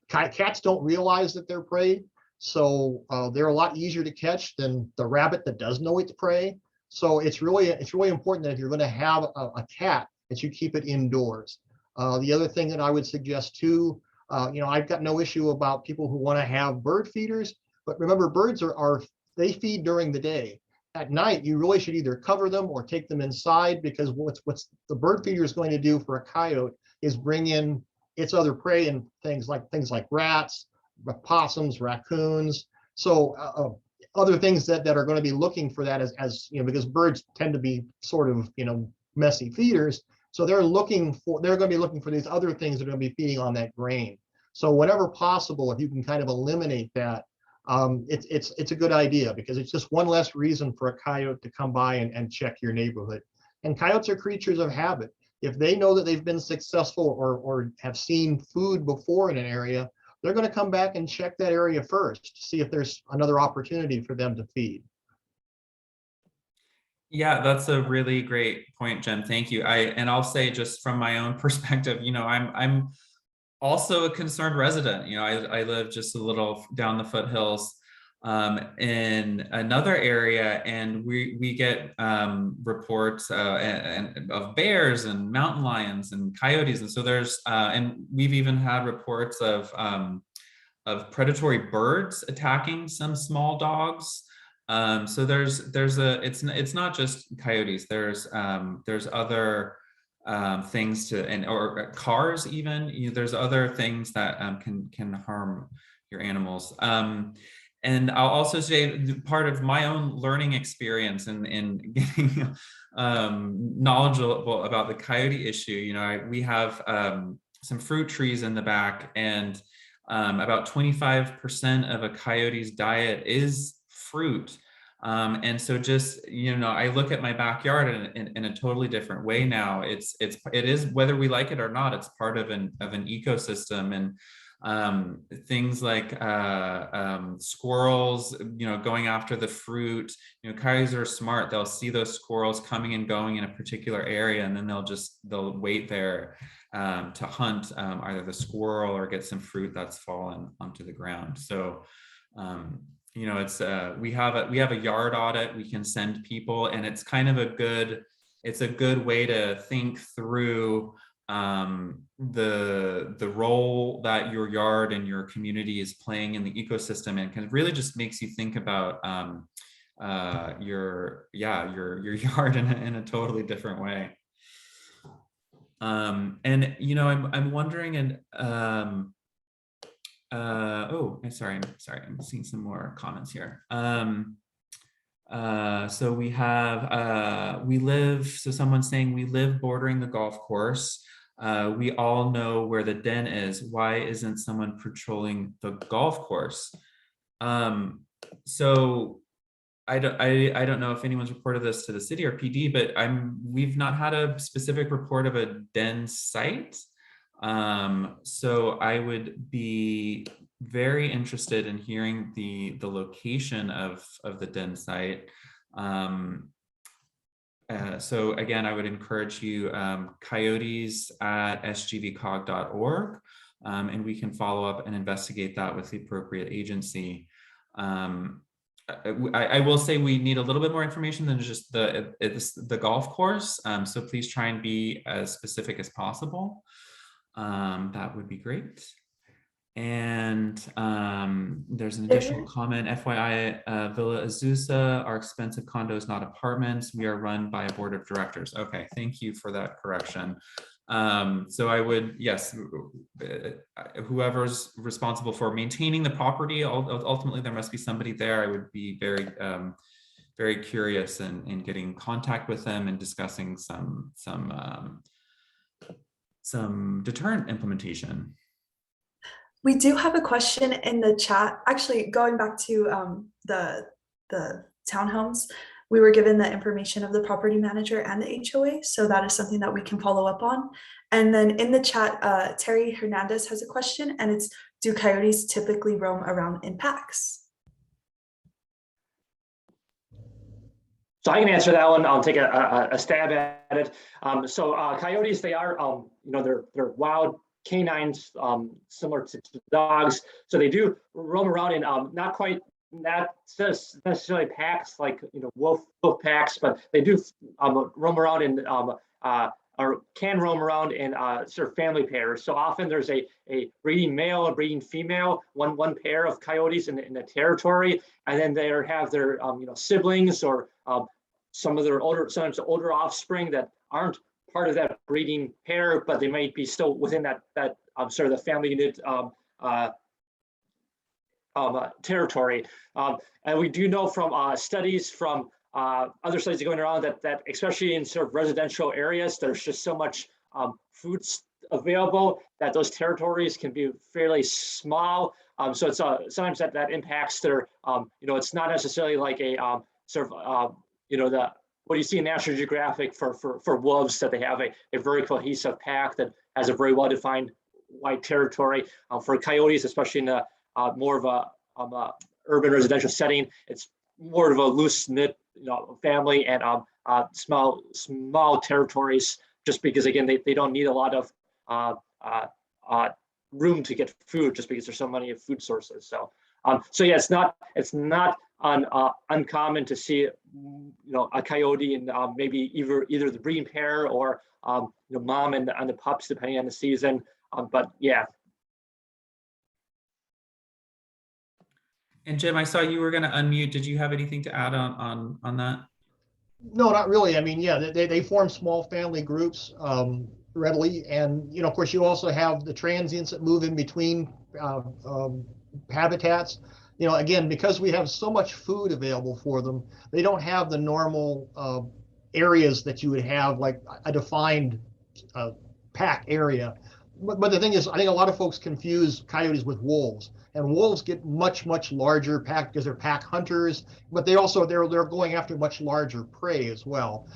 Speaker 6: cats don't realize that they're prey, so they're a lot easier to catch than the rabbit that does know it's prey. So it's really important that if you're going to have a cat, that you keep it indoors. The other thing that I would suggest too, I've got no issue about people who want to have bird feeders, but remember, birds they feed during the day. At night, you really should either cover them or take them inside, because what's the bird feeder is going to do for a coyote is bring in its other prey and things like rats, possums, raccoons. So other things that are going to be looking for that as because birds tend to be sort of messy feeders. So they're going to be looking for these other things that are going to be feeding on that grain. So whenever possible, if you can kind of eliminate that, it's a good idea, because it's just one less reason for a coyote to come by and check your neighborhood. And coyotes are creatures of habit. If they know that they've been successful or have seen food before in an area, they're going to come back and check that area first to see if there's another opportunity for them to feed.
Speaker 1: Yeah, that's a really great point, Jen. Thank you. I'll say, just from my own perspective, I'm also a concerned resident. I live just a little down the foothills in another area, and we get reports of bears and mountain lions and coyotes, and so there's and we've even had reports of predatory birds attacking some small dogs. So it's not just coyotes. There's other things or cars even. There's other things that can harm your animals. And I'll also say, part of my own learning experience in getting knowledgeable about the coyote issue, we have some fruit trees in the back, and about 25% of a coyote's diet is fruit. And so just, I look at my backyard in a totally different way now. It is, whether we like it or not, it's part of an ecosystem. And things like squirrels, going after the fruit. Coyotes are smart. They'll see those squirrels coming and going in a particular area, and then they'll wait there to hunt either the squirrel or get some fruit that's fallen onto the ground. So it's we have a yard audit we can send people, and it's kind of a good way to think through the role that your yard and your community is playing in the ecosystem, and kind of really just makes you think about your yard in a totally different way. And I'm wondering, and I'm sorry, I'm seeing some more comments here. So we have so someone's saying we live bordering the golf course. We all know where the den is. Why isn't someone patrolling the golf course? So I don't know if anyone's reported this to the city or PD, but we've not had a specific report of a den site. So I would be very interested in hearing the location of the den site. So again, I would encourage you, Coyotes at sgvcog.org, and we can follow up and investigate that with the appropriate agency. I will say we need a little bit more information than just the golf course. So please try and be as specific as possible. That would be great. And there's an additional comment. FYI, Villa Azusa are expensive condos, not apartments. We are run by a board of directors. Okay, thank you for that correction. So I would, yes, whoever's responsible for maintaining the property, ultimately there must be somebody there. I would be very, very curious in getting in contact with them and discussing some deterrent implementation.
Speaker 3: We do have a question in the chat. Actually, going back to the townhomes, we were given the information of the property manager and the HOA, so that is something that we can follow up on. And then in the chat, Terry Hernandez has a question, and it's, do coyotes typically roam around in packs?
Speaker 8: So I can answer that one. I'll take a stab at it. So coyotes, they are, they're wild canines, similar to dogs. So they do roam around in not necessarily packs like wolf packs, but they do roam around in or can roam around in sort of family pairs. So often there's a breeding male, a breeding female, one pair of coyotes in the territory, and then they have their siblings or sometimes older offspring that aren't part of that breeding pair, but they might be still within that sort of the family unit territory. And we do know from studies from other studies going around that especially in sort of residential areas, there's just so much food available that those territories can be fairly small. So it's sometimes that impacts their, it's not necessarily like a sort of, what you see in National Geographic for wolves, that they have a very cohesive pack that has a very well-defined wide territory. For coyotes, especially in more of a urban residential setting, it's more of a loose-knit family and small territories, just because again they don't need a lot of room to get food, just because there's so many food sources. So yeah, it's not uncommon to see a coyote and maybe either the breeding pair or mom and the pups, depending on the season. But yeah.
Speaker 1: And Jim, I saw you were going to unmute. Did you have anything to add on that?
Speaker 6: No, not really. I mean, yeah, they form small family groups readily, and of course, you also have the transients that move in between habitats. Again, because we have so much food available for them, they don't have the normal areas that you would have, like a defined pack area. But the thing is, I think a lot of folks confuse coyotes with wolves, and wolves get much larger pack because they're pack hunters, but they're going after much larger prey as well.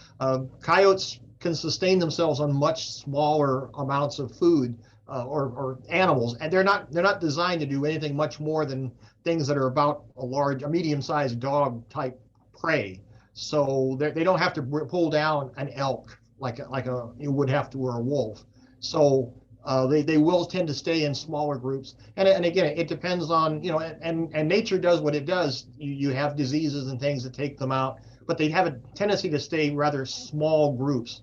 Speaker 6: Coyotes can sustain themselves on much smaller amounts of food or animals, and they're not designed to do anything much more than things that are about a medium-sized dog type prey. So they don't have to pull down an elk like you would have to, or a wolf. So they will tend to stay in smaller groups, and again, it depends on and nature does what it does. You have diseases and things that take them out, but they have a tendency to stay rather small groups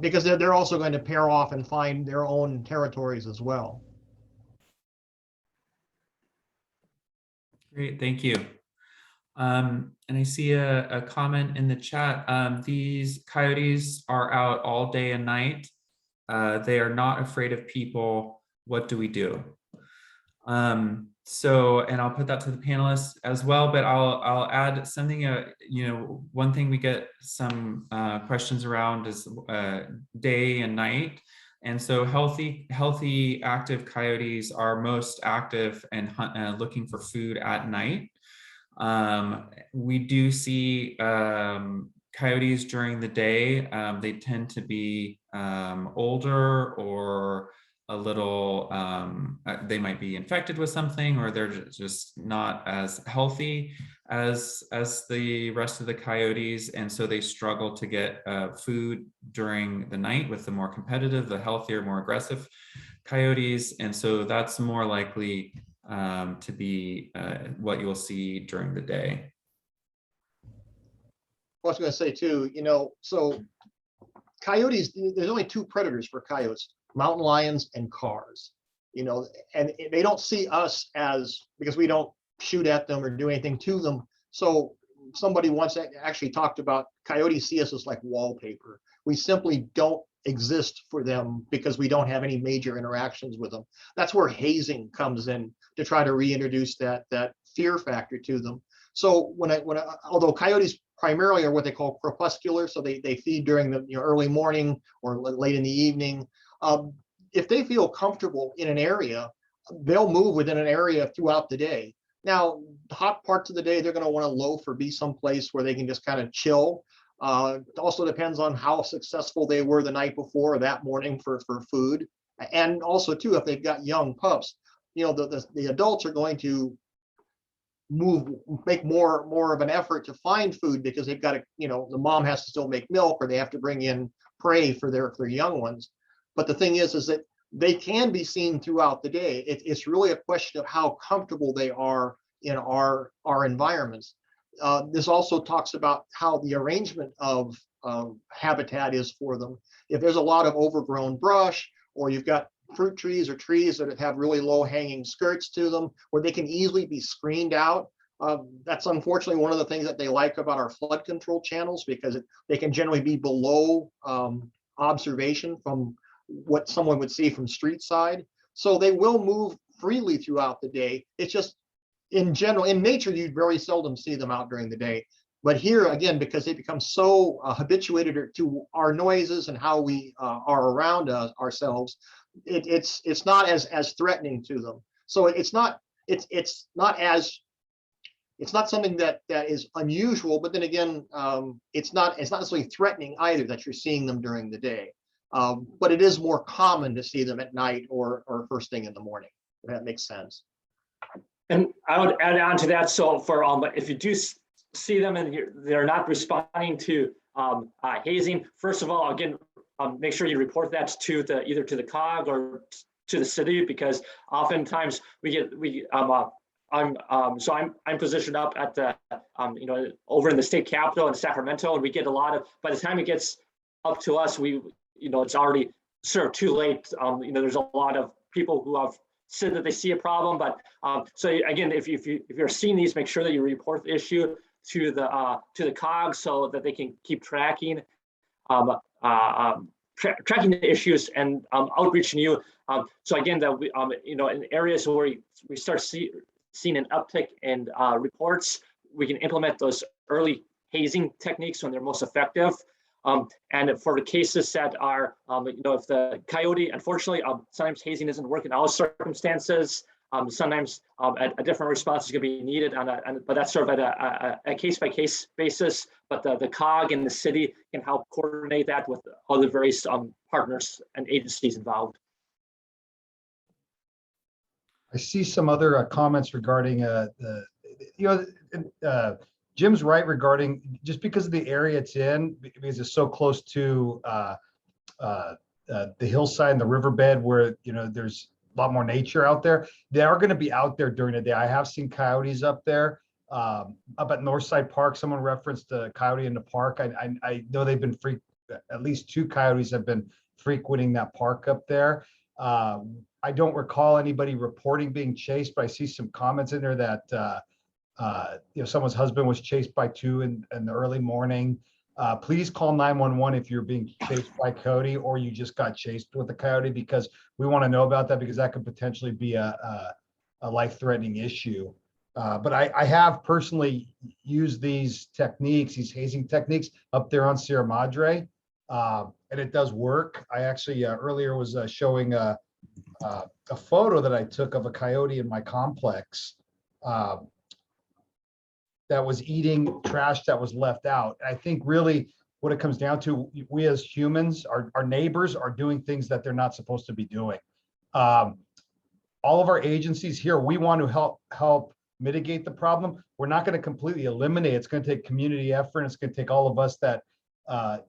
Speaker 6: because they're also going to pair off and find their own territories as well.
Speaker 1: Great, thank you. And I see a comment in the chat. These coyotes are out all day and night. They are not afraid of people. What do we do? So, and I'll put that to the panelists as well, but I'll add something, one thing we get some questions around is day and night. And so healthy active coyotes are most active and looking for food at night. We do see coyotes during the day. They tend to be older or a little, they might be infected with something, or they're just not as healthy as the rest of the coyotes. And so they struggle to get food during the night with the more competitive, the healthier, more aggressive coyotes. And so that's more likely to be what you'll see during the day.
Speaker 6: I was going to say too, so coyotes, there's only two predators for coyotes: mountain lions and cars, and they don't see us because we don't shoot at them or do anything to them. So somebody once actually talked about coyotes see us as like wallpaper. We simply don't exist for them because we don't have any major interactions with them. That's where hazing comes in, to try to reintroduce that fear factor to them. So although coyotes primarily are what they call crepuscular, so they feed during the early morning or late in the evening. If they feel comfortable in an area, they'll move within an area throughout the day. Now, the hot parts of the day, they're going to want to loaf or be someplace where they can just kind of chill. It also depends on how successful they were the night before or that morning for food. And also, too, if they've got young pups, the adults are going to make more of an effort to find food, because they've got to, the mom has to still make milk, or they have to bring in prey for their young ones. But the thing is that they can be seen throughout the day. It's really a question of how comfortable they are in our environments. This also talks about how the arrangement of habitat is for them. If there's a lot of overgrown brush, or you've got fruit trees or trees that have really low hanging skirts to them, where they can easily be screened out. That's unfortunately one of the things that they like about our flood control channels, because they can generally be below observation from what someone would see from street side. So they will move freely throughout the day. It's just, in general, in nature, you very seldom see them out during the day. But here, again, because they become so habituated to our noises and how we are around ourselves, it's not as threatening to them. So it's not something that is unusual. But then again, it's not necessarily threatening either that you're seeing them during the day. But it is more common to see them at night or first thing in the morning, if that makes sense.
Speaker 8: And I would add on to that. So for if you do see them and they're not responding to hazing, first of all, again, make sure you report that to either to the COG or to the city, because oftentimes I'm positioned up at the over in the state capitol in Sacramento, and we get a lot of, by the time it gets up to us, it's already sort of too late. There's a lot of people who have said that they see a problem, but so again, if you're seeing these, make sure that you report the issue to the COG so that they can keep tracking tracking the issues and outreaching you. So again, that we in areas where we start seeing an uptick in reports, we can implement those early hazing techniques when they're most effective. And for the cases that are, if the coyote, unfortunately, sometimes hazing isn't working in all circumstances. Sometimes a different response is going to be needed, but that's sort of at a case-by-case basis. But the COG and the city can help coordinate that with other various partners and agencies involved.
Speaker 5: I see some other comments regarding Jim's right regarding just because of the area it's in, because it's so close to the hillside and the riverbed where there's a lot more nature out there. They are going to be out there during the day. I have seen coyotes up there. Up at Northside Park, someone referenced a coyote in the park. I know they've been at least 2 coyotes have been frequenting that park up there. I don't recall anybody reporting being chased, but I see some comments in there that someone's husband was chased by two in the early morning. Please call 911 if you're being chased by coyote or you just got chased with a coyote, because we want to know about that, because that could potentially be a life-threatening issue. But I have personally used these techniques, these hazing techniques up there on Sierra Madre, and it does work. I actually earlier was showing a photo that I took of a coyote in my complex that was eating trash that was left out. I think really what it comes down to, we as humans, our neighbors are doing things that they're not supposed to be doing. All of our agencies here, we want to help mitigate the problem. We're not going to completely eliminate it. It's going to take community effort. It's going to take all of us that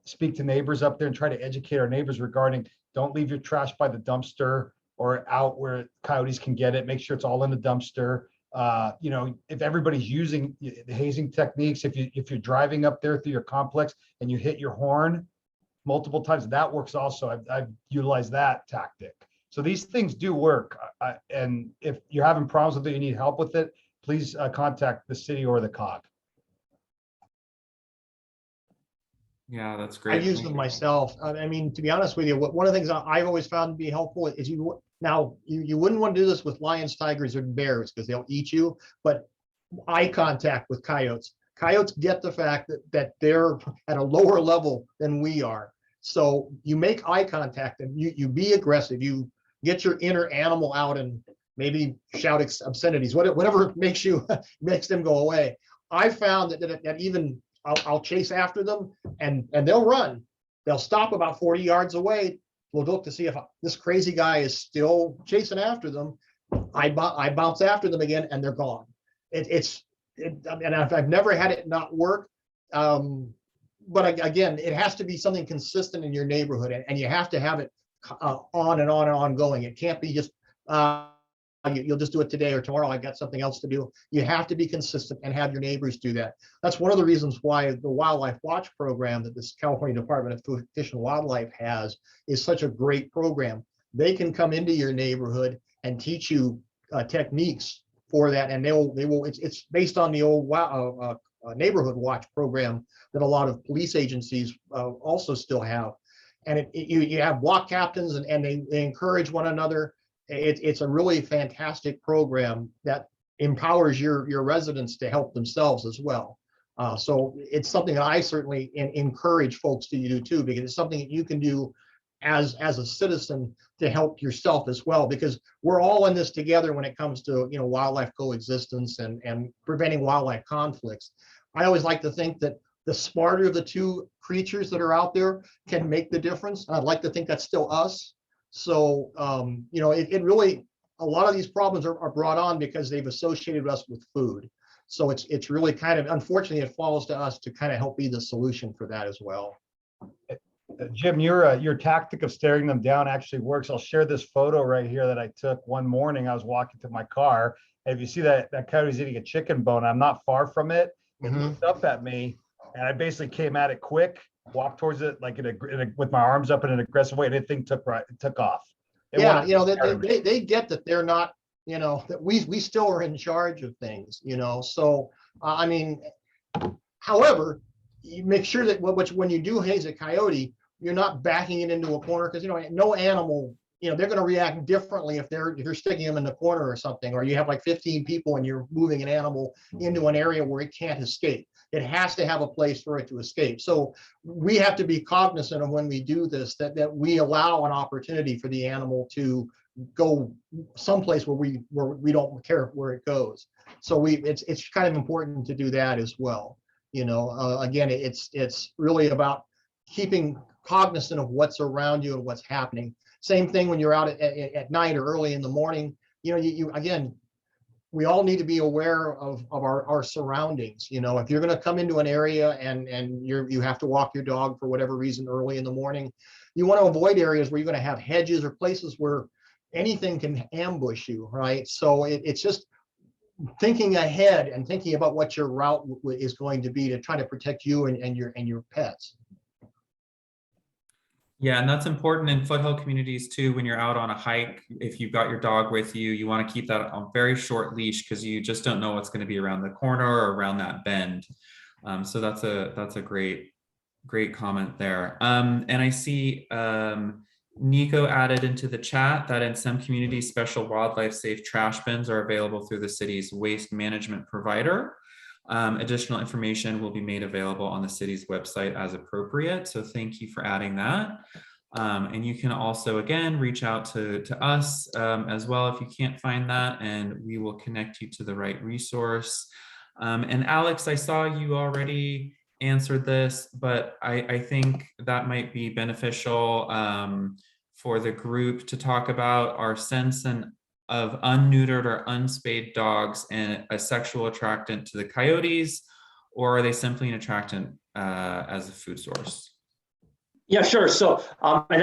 Speaker 5: speak to neighbors up there and try to educate our neighbors regarding, don't leave your trash by the dumpster or out where coyotes can get it. Make sure it's all in the dumpster. If everybody's using the hazing techniques, if you're driving up there through your complex and you hit your horn multiple times, that works also. I've utilized that tactic. So these things do work. And if you're having problems with it, you need help with it, please contact the city or the COG.
Speaker 1: Yeah, that's
Speaker 6: I
Speaker 1: great.
Speaker 6: use them myself. I mean, to be honest with you, one of the things I've always found to be helpful is you wouldn't want to do this with lions, tigers, or bears because they'll eat you, but eye contact with coyotes. Coyotes get the fact that they're at a lower level than we are. So you make eye contact and you be aggressive. You get your inner animal out and maybe shout obscenities, whatever makes them go away. I found that even I'll chase after them and they'll run. They'll stop about 40 yards away. We'll look to see if this crazy guy is still chasing after them. I bounce after them again and they're gone. And I've never had it not work. But again, it has to be something consistent in your neighborhood, and you have to have it on and on and ongoing. It can't be just you'll just do it today or tomorrow. I got something else to do. You have to be consistent and have your neighbors do that. That's one of the reasons why the Wildlife Watch program that this California Department of Fish and Wildlife has is such a great program. They can come into your neighborhood and teach you techniques for that, and they will. It's based on the old neighborhood watch program that a lot of police agencies also still have. And you have block captains and they encourage one another. It's a really fantastic program that empowers your residents to help themselves as well. So it's something that I certainly encourage folks to do too, because it's something that you can do as a citizen to help yourself as well, because we're all in this together when it comes to wildlife coexistence and preventing wildlife conflicts. I always like to think that the smarter of the two creatures that are out there can make the difference. I'd like to think that's still us. So, it really, a lot of these problems are brought on because they've associated us with food. So it's really kind of, unfortunately, it falls to us to kind of help be the solution for that as well.
Speaker 5: Jim, your tactic of staring them down actually works. I'll share this photo right here that I took one morning. I was walking to my car, and if you see that coyote's eating a chicken bone, I'm not far from it. It looked up at me, and I basically came at it quick, walked towards it like with my arms up in an aggressive way, and the thing took off.
Speaker 6: They get that they're not, that we still are in charge of things, So I mean, however, you make sure that when you do haze a coyote, you're not backing it into a corner, because no animal, they're going to react differently if you're sticking them in the corner or something, or you have like 15 people and you're moving an animal into an area where it can't escape. It has to have a place for it to escape. So we have to be cognizant of when we do this, that we allow an opportunity for the animal to go someplace where we don't care where it goes. So it's kind of important to do that as well. Again, it's really about keeping cognizant of what's around you and what's happening. Same thing when you're out at night or early in the morning. Again, we all need to be aware of our surroundings. If you're going to come into an area and you have to walk your dog for whatever reason early in the morning, you want to avoid areas where you're going to have hedges or places where anything can ambush you, right? So it's just thinking ahead and thinking about what your route is going to be to try to protect you and your pets.
Speaker 1: Yeah, and that's important in foothill communities too. When you're out on a hike, if you've got your dog with you, you want to keep that on a very short leash because you just don't know what's going to be around the corner or around that bend. So that's a great comment there. And I see Nico added into the chat that in some communities, special wildlife safe trash bins are available through the city's waste management provider. Additional information will be made available on the city's website as appropriate. So thank you for adding that. And you can also, again, reach out to us as well if you can't find that, and we will connect you to the right resource. And Alex, I saw you already answered this, but I think that might be beneficial for the group to talk about our sense of unneutered or unspayed dogs and a sexual attractant to the coyotes, or are they simply an attractant as a food source?
Speaker 8: Yeah, sure. So, and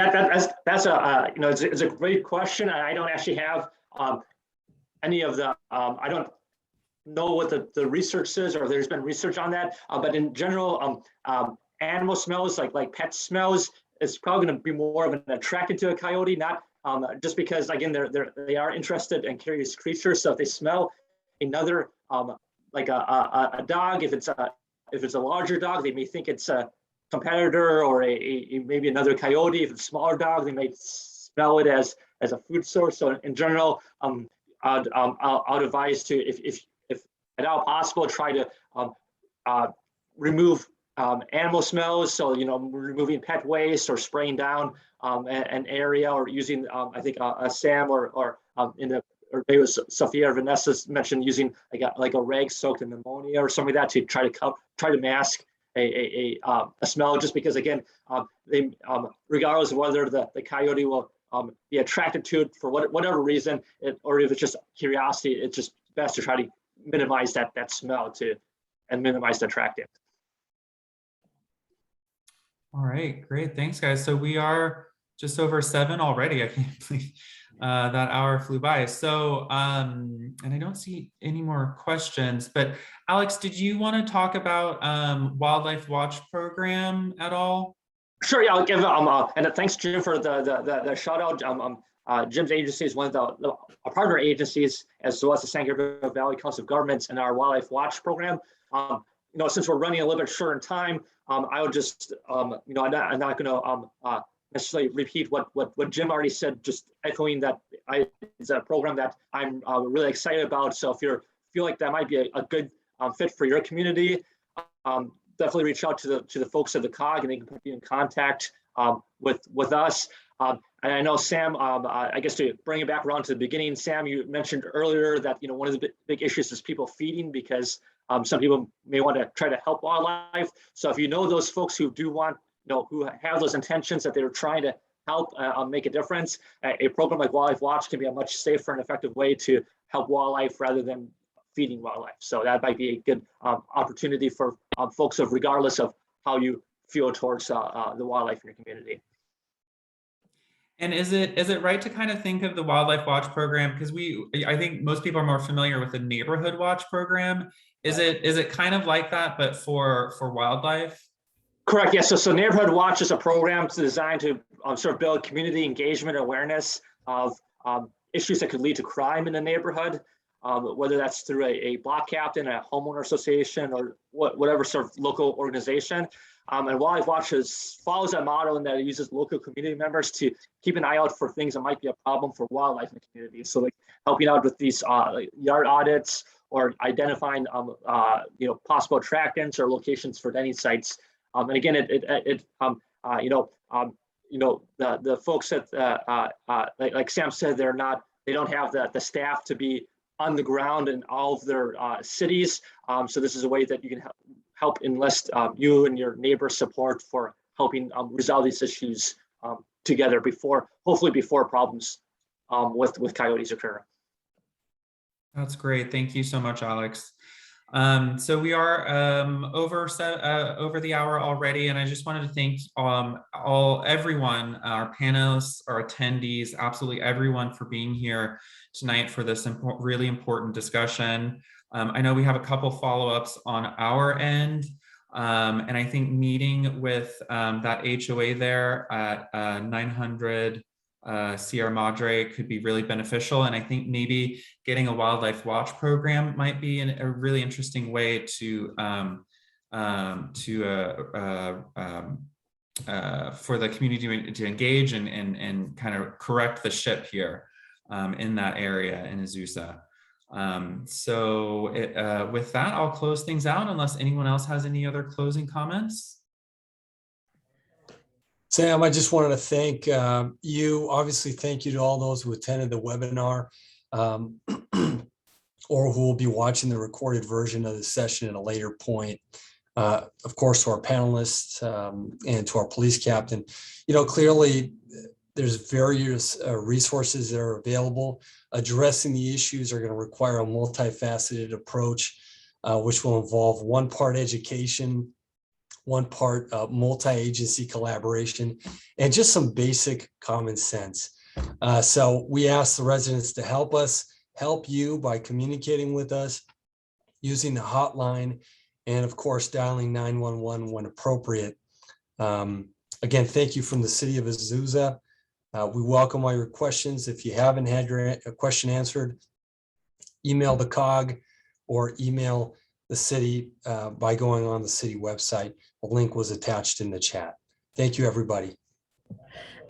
Speaker 8: that's a it's a great question. I don't actually have any of the I don't know what the research is, or there's been research on that. But in general, animal smells like pet smells is probably going to be more of an attractant to a coyote, not just because again they are interested and curious creatures. So if they smell another like a dog, if it's a larger dog, they may think it's a competitor or a maybe another coyote. If it's a smaller dog, they might smell it as a food source. So in general, I'd advise to if at all possible, try to remove animal smells. So removing pet waste or spraying down an area, or using I think a Sam or or maybe Sophia or Vanessa mentioned using like a rag soaked in ammonia or something like that to try to mask a smell, just because again they regardless of whether the coyote will be attracted to it for whatever reason, or if it's just curiosity, it's just best to try to minimize that smell and minimize the attractant.
Speaker 1: All right, great. Thanks, guys. So we are just over 7 already. I can't believe that hour flew by. So, and I don't see any more questions, but Alex, did you want to talk about Wildlife Watch program at all?
Speaker 8: Sure, yeah, I'll give and thanks, Jim, for the shout out. Jim's agency is one of the partner agencies, as well as the San Gabriel Valley Council of Governments and our Wildlife Watch program. Since we're running a little bit short in time, I would just, I'm not going to necessarily repeat what Jim already said. Just echoing that it's a program that I'm really excited about. So if you feel like that might be a good fit for your community, definitely reach out to the folks at the COG, and they can put you in contact with us. And I know Sam, I guess to bring it back around to the beginning, Sam, you mentioned earlier that one of the big issues is people feeding, because some people may want to try to help wildlife. So if you know those folks who do want, who have those intentions that they're trying to help make a difference, a program like Wildlife Watch can be a much safer and effective way to help wildlife rather than feeding wildlife. So that might be a good opportunity for folks regardless of how you feel towards the wildlife in your community.
Speaker 1: And is it right to kind of think of the Wildlife Watch program, because I think most people are more familiar with the Neighborhood Watch program. Is it kind of like that, but for wildlife?
Speaker 8: Correct. Yes. So Neighborhood Watch is a program designed to sort of build community engagement, awareness of issues that could lead to crime in the neighborhood, whether that's through a block captain, a homeowner association, or whatever sort of local organization. And Wildlife Watch follows that model in that it uses local community members to keep an eye out for things that might be a problem for wildlife in the community. So like helping out with these yard audits, or identifying possible attractants or locations for denning sites. And again, the folks that like Sam said, they don't have the staff to be on the ground in all of their cities. So this is a way that you can help enlist you and your neighbors' support for helping resolve these issues together hopefully before problems with coyotes occur.
Speaker 1: That's great. Thank you so much, Alex. So we are over the hour already, and I just wanted to thank everyone, our panelists, our attendees, absolutely everyone for being here tonight for this really important discussion. I know we have a couple follow-ups on our end. And I think meeting with that HOA there at 900 Sierra Madre could be really beneficial. And I think maybe getting a wildlife watch program might be a really interesting way for the community to engage and kind of correct the ship here in that area in Azusa. With that, I'll close things out unless anyone else has any other closing comments.
Speaker 2: Sam, I just wanted to thank you. Obviously, thank you to all those who attended the webinar or who will be watching the recorded version of the session at a later point. Of course, to our panelists and to our police captain. You know, clearly there's various resources that are available. Addressing the issues are going to require a multifaceted approach, which will involve one part education, one part multi-agency collaboration, and just some basic common sense. So we ask the residents to help us, help you by communicating with us, using the hotline, and of course, dialing 911 when appropriate. Again, thank you from the city of Azusa. We welcome all your questions. If you haven't had your question answered, email the COG or email the city by going on the city website. The link was attached in the chat. Thank you, everybody.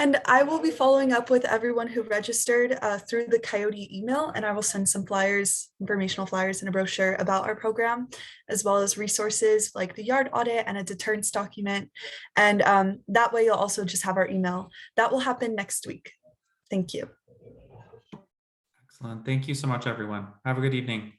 Speaker 3: And I will be following up with everyone who registered through the Coyote email, and I will send some flyers, informational flyers and a brochure about our program, as well as resources like the yard audit and a deterrence document. And that way you'll also just have our email. That will happen next week. Thank you.
Speaker 1: Excellent. Thank you so much, everyone. Have a good evening.